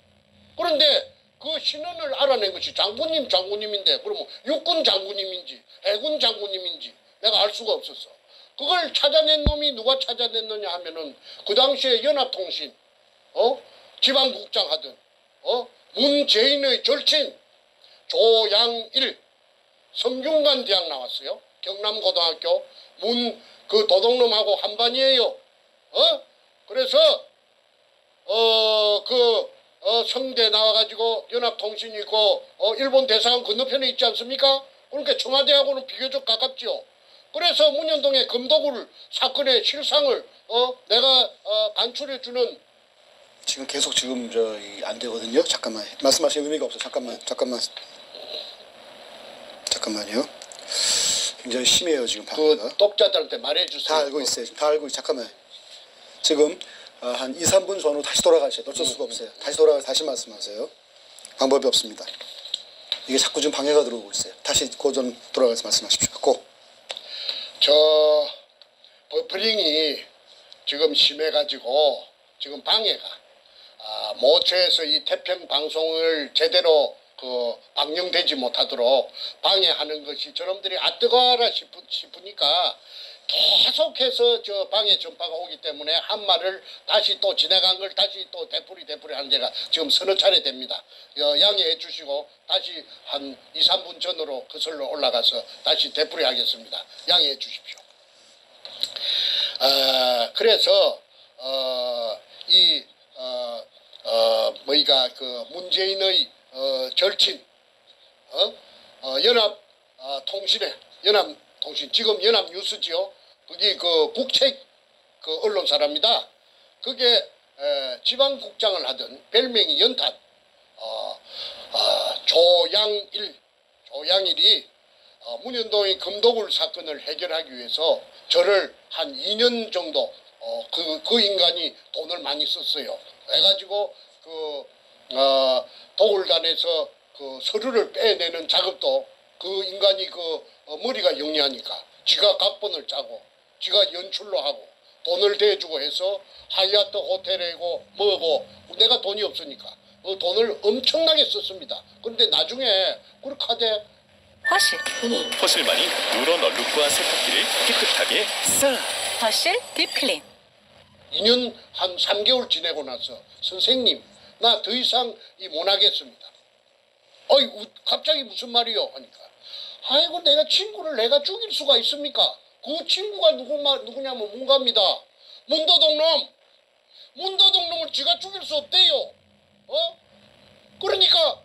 그런데 그 신원을 알아낸 것이 장군님인데 그러면 육군 장군님인지 해군 장군님인지 내가 알 수가 없었어. 그걸 찾아낸 놈이 누가 찾아냈느냐 하면은 그 당시에 연합통신 지방국장 하던 문재인의 절친 조양일 성균관 대학 나왔어요. 경남고등학교 그 도둑놈하고 한반이에요. 그래서 성대 나와가지고 연합통신이 있고 일본 대사관 건너편에 있지 않습니까? 그러니까 청와대하고는 비교적 가깝지요. 그래서 문현동의 금도굴 사건의 실상을 내가 간추려주는 지금 계속 지금 안 되거든요. 잠깐만 말씀하실 의미가 없어. 잠깐만요. 굉장히 심해요 지금 방해가. 그 독자들한테 말해주세요. 다 알고 있어요. 다 알고 있어요. 잠깐만. 지금 한 2, 3분 전으로 다시 돌아가셔야 어쩔 수가 없어요. 다시 돌아가서 다시 말씀하세요. 방법이 없습니다. 이게 자꾸 지금 방해가 들어오고 있어요. 다시 고전 돌아가서 말씀하십시오. 고. 버프링이 지금 심해가지고 지금 방해가 모처에서 이 태평 방송을 제대로 방영되지 못하도록 방해하는 것이 저놈들이 뜨거워라 싶으니까 계속해서 저 방해 전파가 오기 때문에 한 말을 다시 또 지나간 걸 다시 또 되풀이 하는 데가 지금 서너 차례 됩니다. 양해해 주시고 다시 한 2, 3분 전으로 거슬러 올라가서 다시 되풀이 하겠습니다. 양해해 주십시오. 그래서 뭐이가 그 문재인의 절친 연합 통신에 연합통신 지금 연합뉴스지요. 그게 그 국책 그 언론사랍니다. 그게 지방국장을 하던 별명이 연탄 조양일이 문현동의 금도굴 사건을 해결하기 위해서 저를 한 2년 정도 그 인간이 돈을 많이 썼어요. 해가지고 도굴단에서 그 서류를 빼내는 작업도 그 인간이 머리가 영리하니까 지가 각본을 짜고 지가 연출로 하고 돈을 대주고 해서 하얏트 호텔이고 뭐고 내가 돈이 없으니까 그 돈을 엄청나게 썼습니다. 그런데 나중에 그렇게 하되 화실. 허실만이 누런 얼룩과 세탁기를 깨끗하게 싹. 화실 딥클린. 2년 한 3개월 지내고 나서 선생님 나 더 이상 못 하겠습니다. 갑자기 무슨 말이요? 하니까 아이고 내가 친구를 내가 죽일 수가 있습니까? 그 친구가 누구냐면 문갑니다. 문도동놈을 지가 죽일 수 없대요. 그러니까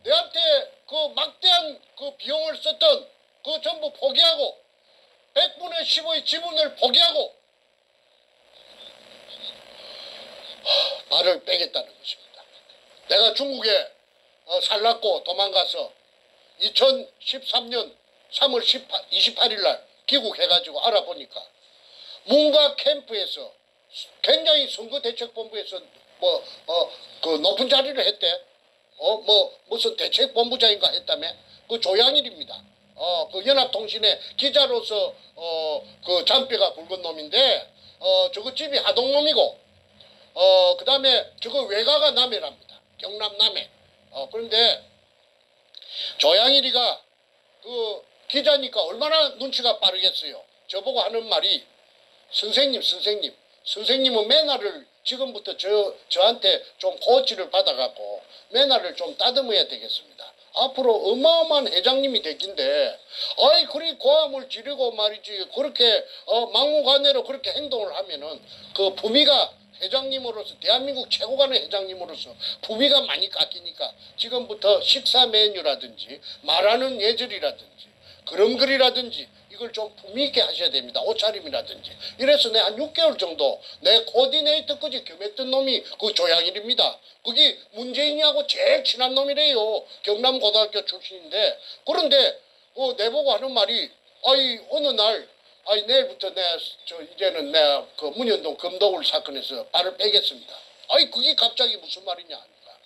내한테 그 막대한 그 비용을 썼던 그 전부 포기하고 100분의 10의 지분을 포기하고 발을 빼겠다는 것입니다. 내가 중국에 살랐고 도망가서 2013년 3월 28일 날 귀국해가지고 알아보니까 문가 캠프에서 굉장히 선거대책본부에서 그 높은 자리를 했대. 무슨 대책본부장인가 했다며. 그 조양일입니다. 그 연합통신의 기자로서 그 잔뼈가 굵은 놈인데 저거 집이 하동놈이고 그 다음에 저거 외가가 남해랍니다. 경남 남해. 그런데 조양일이가 그 기자니까 얼마나 눈치가 빠르겠어요. 저보고 하는 말이 선생님은 매너를 지금부터 저한테 좀 코치를 받아갖고 매너를 좀 다듬어야 되겠습니다. 앞으로 어마어마한 회장님이 됐긴데 그리 고함을 지르고 말이지 그렇게 막무가내로 그렇게 행동을 하면은 그 품위가 회장님으로서 대한민국 최고간의 회장님으로서 품위가 많이 깎이니까 지금부터 식사 메뉴라든지 말하는 예절이라든지 걸음걸이라든지 이걸 좀 품위 있게 하셔야 됩니다. 옷차림이라든지. 이래서 내 한 6개월 정도 내 코디네이터까지 겸했던 놈이 그 조양일입니다. 그게 문재인이하고 제일 친한 놈이래요. 경남고등학교 출신인데. 그런데 내보고 하는 말이 어느 날 내일부터 이제는 내가 그 문현동 금도굴 사건에서 발을 빼겠습니다. 그게 갑자기 무슨 말이냐 하니까.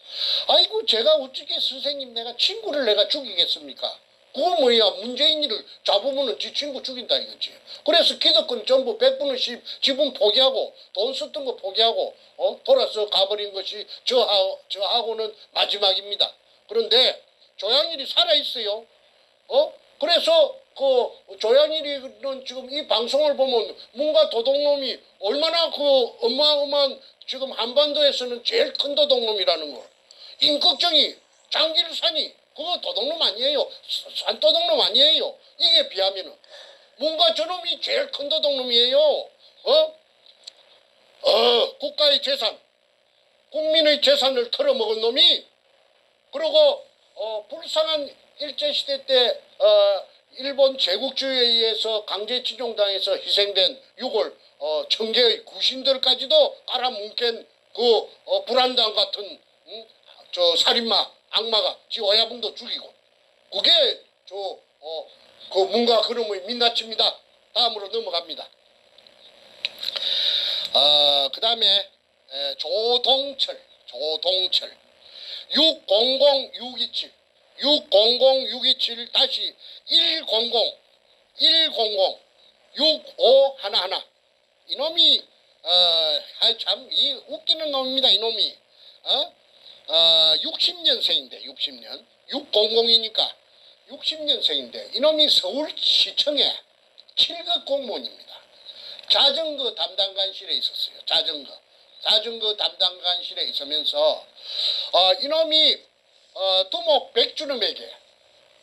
아이고 제가 어떻게 선생님 내가 친구를 내가 죽이겠습니까? 그거 뭐야 문재인이를 잡으면은 지 친구 죽인다 이거지. 그래서 기득권 전부 100분의 10 지분 포기하고 돈 썼던 거 포기하고 돌아서 가버린 것이 저하고는 마지막입니다. 그런데 조양일이 살아있어요. 그래서 그 조양일이는 지금 이 방송을 보면 문가 도둑놈이 얼마나 그 어마어마한 지금 한반도에서는 제일 큰 도둑놈이라는 걸. 임꺽정이 장길산이 그거 도둑놈 아니에요. 산도둑놈 아니에요. 이게 비하면은 뭔가 저놈이 제일 큰 도둑놈이에요. 국가의 재산, 국민의 재산을 털어먹은 놈이 그리고 불쌍한 일제시대 때 일본 제국주의에 의해서 강제징용당해서 희생된 6월 청계의 구신들까지도 깔아뭉갠 그 불안당 같은 저 살인마 악마가 지 어야분도 죽이고 그게 그 문과 그놈의 민낯입니다. 다음으로 넘어갑니다. 그 다음에 조동철 600-627 다시 100-6511 이놈이 참 이 웃기는 놈입니다. 이놈이 60년생인데 60년 600이니까 60년생인데 이놈이 서울시청에 7급 공무원입니다. 자전거 담당관실에 있었어요. 자전거 담당관실에 있으면서 이놈이 두목 백주름에게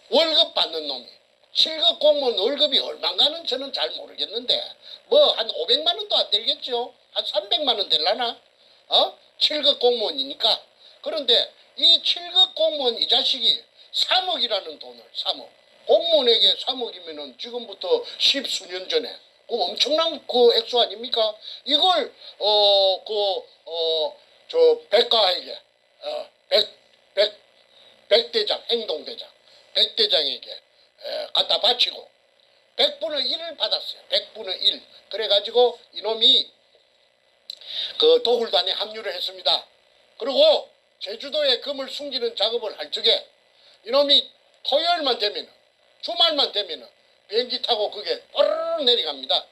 월급 받는 놈이 7급 공무원 월급이 얼마인가는 저는 잘 모르겠는데 뭐 한 500만 원도 안 되겠죠. 한 300만 원 될라나? 7급 공무원이니까. 그런데 이 7급 공무원 이 자식이 3억이라는 돈을 3억. 공무원에게 3억이면은 지금부터 10수년 전에 그 엄청난 그 액수 아닙니까? 이걸 저 백가에게 백대장 행동대장 백대장에게 갖다 바치고 100분의 1을 받았어요. 100분의 1. 그래가지고 이놈이 그 도굴단에 합류를 했습니다. 그리고 제주도에 금을 숨기는 작업을 할 적에 이놈이 토요일만 되면은 주말만 되면은 비행기 타고 그게 빠르르 내려갑니다.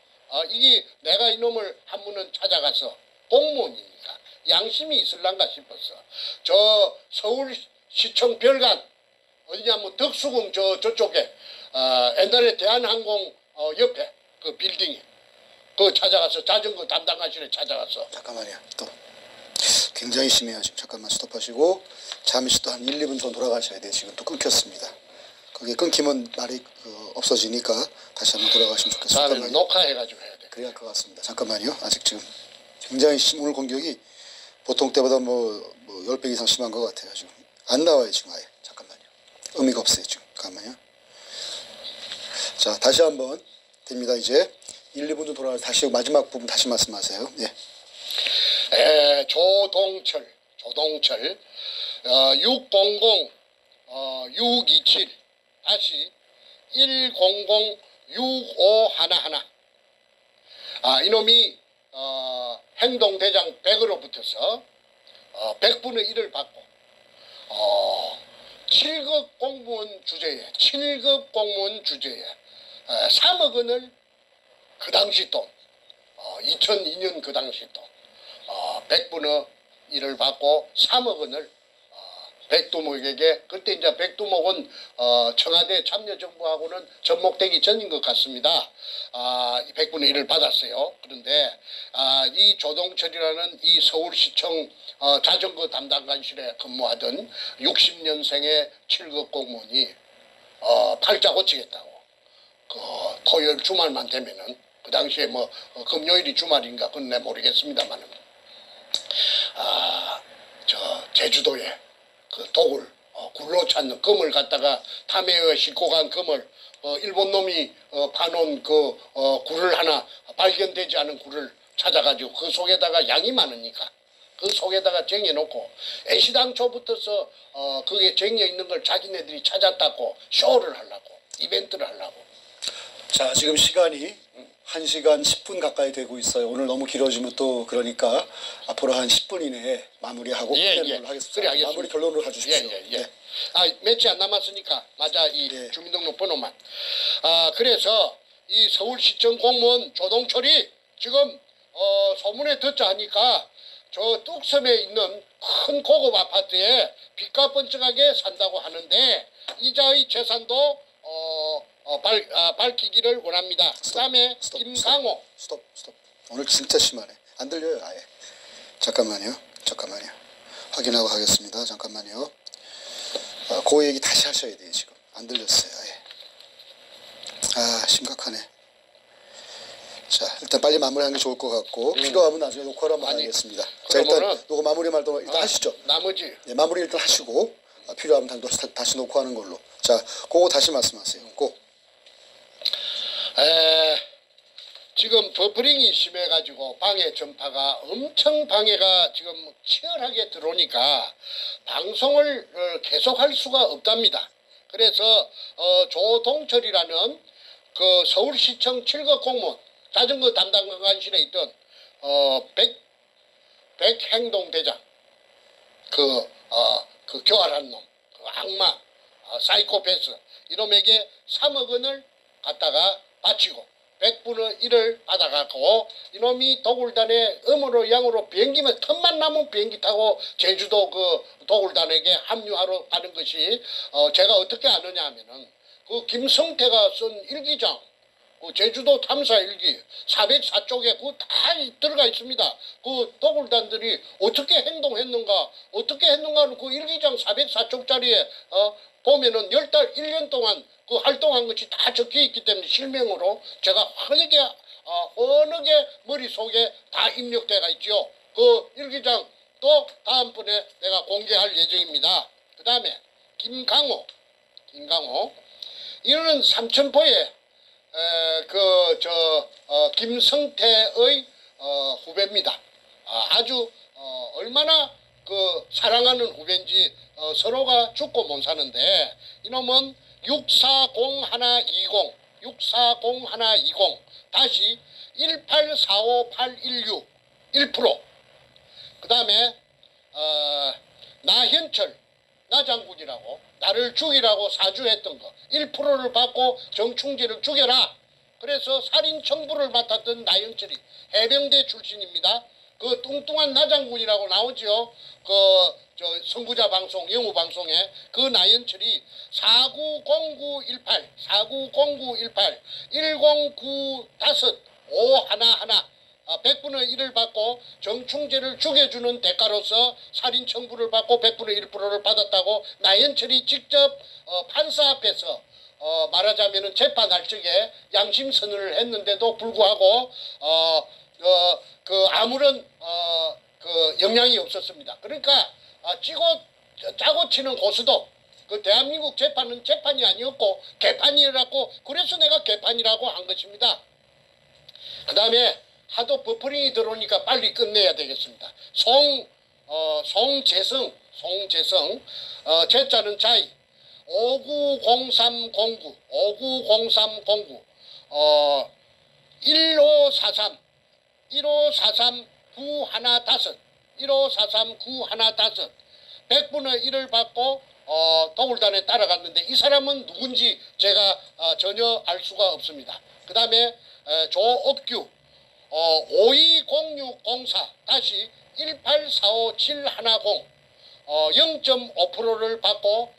이게 내가 이놈을 한 번은 찾아가서 공무원이니까 양심이 있을란가 싶었어. 저 서울시청 별관 어디냐면 덕수궁 저쪽에 옛날에 대한항공 옆에 그 빌딩에 그 찾아가서 자전거 담당하시래 찾아가서. 잠깐만요. 또 굉장히 심해요. 지금 잠깐만 스톱하시고 잠시 또 한 1, 2분 더 돌아가셔야 돼요. 지금 또 끊겼습니다. 그게 끊기면 말이 없어지니까 다시 한번 돌아가시면 좋겠습니다. 다음에 녹화해가지고 해야 돼. 그래야 할 것 같습니다. 잠깐만요. 아직 지금 굉장히 오늘 공격이 보통 때보다 뭐 10배 이상 심한 것 같아요. 지금 안 나와요. 지금 아예. 잠깐만요. 의미가 없어요. 지금. 잠깐만요. 자, 다시 한번 됩니다. 이제 1, 2분 좀 돌아가서 다시 마지막 부분 다시 말씀하세요. 예. 조동철 600 627 다시 100 6511 이놈이 행동대장 100으로 붙어서 100분의 1을 받고 7급 공무원 주제에 3억 원을 그 당시 돈 2002년 그 당시 돈 100분의 1을 받고 3억 원을 백두목에게 그때 이제 백두목은 청와대 참여정부하고는 접목되기 전인 것 같습니다. 100분의 1을 받았어요. 그런데 이 조동철이라는 이 서울시청 자전거 담당관실에 근무하던 60년생의 7급 공무원이 팔자 고치겠다고 그 토요일 주말만 되면은 그 당시에 뭐 금요일이 주말인가 그건 내 모르겠습니다만은 저 제주도에 그 독을 굴로 찾는 금을 갖다가 탐해에 싣고 간 금을 일본 놈이 파놓은 그 굴을 하나 발견되지 않은 굴을 찾아가지고 그 속에다가 양이 많으니까 그 속에다가 쟁여놓고 애시당초부터서 그게 쟁여 있는 걸 자기네들이 찾았다고 쇼를 하려고 이벤트를 하려고. 자, 지금 시간이 1시간 10분 가까이 되고 있어요. 오늘 너무 길어지면 또 그러니까 앞으로 한 10분 이내에 마무리하고 끝내는 걸로 하겠습니다. 그래, 알겠습니다. 마무리 결론으로 가주십시오. 며칠 안 남았으니까 맞아 이 주민등록 번호만. 그래서 이 서울시청 공무원 조동철이 지금 소문에 듣자 하니까 저 뚝섬에 있는 큰 고급 아파트에 빚가 번쩍하게 산다고 하는데 이자의 재산도 밝히기를 원합니다. 그 다음에 김강호. 스톱. 오늘 진짜 심하네. 안 들려요 아예. 잠깐만요. 확인하고 하겠습니다. 잠깐만요. 그 얘기 다시 하셔야 돼요. 지금 안 들렸어요 아예. 심각하네. 자, 일단 빨리 마무리하는 게 좋을 것 같고 필요하면 나중에 녹화를 한번 하겠습니다. 자, 일단 녹화 마무리 말도 일단 하시죠. 나머지 마무리 일단 하시고 필요하면 다시 녹화하는 걸로. 자, 그거 다시 말씀하세요. 지금 버퍼링이 심해가지고 방해 전파가 엄청 방해가 지금 치열하게 들어오니까 방송을 계속할 수가 없답니다. 그래서 조동철이라는 그 서울시청 7급 공무원 자전거 담당관실에 있던 백행동대장 그 교활한 놈, 그 악마, 사이코패스 이놈에게 3억 원을 갖다가 바치고 100분의 1을 받아갖고 이놈이 도굴단에 음으로 양으로 비행기만 틈만 나면 비행기 타고 제주도 그 도굴단에게 합류하러 가는 것이 제가 어떻게 아느냐 하면은 그 김성태가 쓴 일기장 그 제주도 탐사 일기 404쪽에 그거 다 들어가 있습니다. 그 도굴단들이 어떻게 행동했는가 그 일기장 404쪽짜리에 보면은 1년 동안 그 활동한 것이 다 적혀 있기 때문에 실명으로 제가 헌하게 머릿속에 다 입력돼가 있죠. 그 일기장 또 다음번에 내가 공개할 예정입니다. 그 다음에 김강호 이는 삼천포에 김성태의 후배입니다. 아주 얼마나 그 사랑하는 후배인지 서로가 죽고 못 사는데 이놈은 640-120 다시 1845816 1%. 그 다음에 나현철 나장군이라고 나를 죽이라고 사주했던 거 1%를 받고 정충재를 죽여라. 그래서 살인 청부를 맡았던 나현철이 해병대 출신입니다. 그 뚱뚱한 나장군이라고 나오죠. 선구자 방송 영우 방송에 그 나현철이 490918 1095 511 100분의 1을 받고 정충재를 죽여주는 대가로서 살인 청구를 받고 100분의 1%를 받았다고 나현철이 직접 판사 앞에서 말하자면은 재판할 적에 양심 선언을 했는데도 불구하고 아무런 영향이 없었습니다. 그러니까 짜고 치는 고수도 그 대한민국 재판은 재판이 아니었고 개판이라고 그래서 내가 개판이라고 한 것입니다. 그 다음에 하도 버퍼링이 들어오니까 빨리 끝내야 되겠습니다. 송재성 제자는 자이 590309 1543 915 100분의 1을 받고 도굴단에 따라갔는데 이 사람은 누군지 제가 전혀 알 수가 없습니다. 그 다음에 조업규 520604 다시 1845710 0.5%를 받고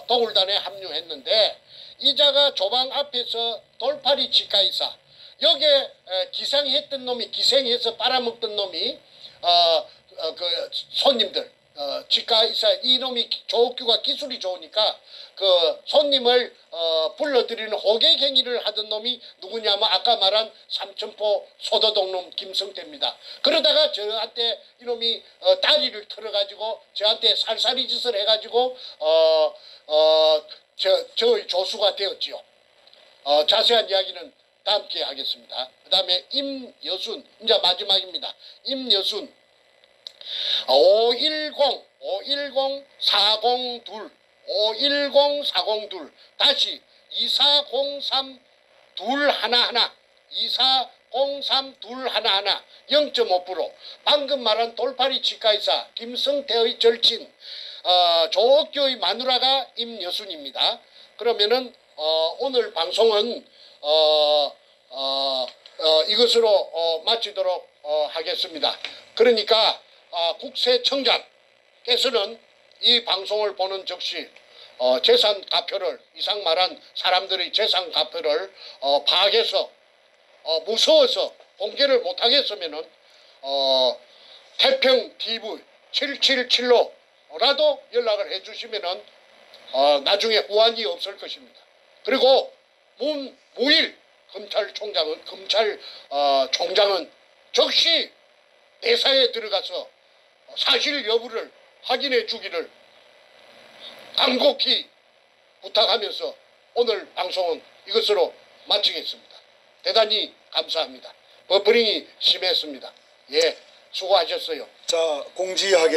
도굴단에 합류했는데 이자가 조방 앞에서 돌팔이 치과의사 여기에 기생해서 빨아먹던 놈이 그 손님들 치과의사 이놈이 조옥규가 기술이 좋으니까 그 손님을 불러들이는 호객 행위를 하던 놈이 누구냐면 아까 말한 삼천포 소도동놈 김성태입니다. 그러다가 저한테 이놈이 다리를 틀어가지고 저한테 살살이 짓을 해가지고 저의 조수가 되었지요. 자세한 이야기는 다음 기회에 하겠습니다. 그 다음에 임여순 이제 마지막입니다. 임여순 510-402 다시 2403-211 0.5% 방금 말한 돌팔이 치과의사 김성태의 절친 조옥교의 마누라가 임여순입니다. 그러면은 오늘 방송은 이것으로 마치도록 하겠습니다. 그러니까 국세청장께서는 이 방송을 보는 즉시 재산 가표를 이상 말한 사람들의 재산 가표를 파악해서 무서워서 공개를 못하겠으면은 태평 TV 777로라도 연락을 해주시면은 나중에 후환이 없을 것입니다. 그리고 문무일 검찰총장은 즉시 내사에 들어가서 사실 여부를 확인해 주기를 간곡히 부탁하면서 오늘 방송은 이것으로 마치겠습니다. 대단히 감사합니다. 버퍼링이 심했습니다. 예, 수고하셨어요. 자, 공지하게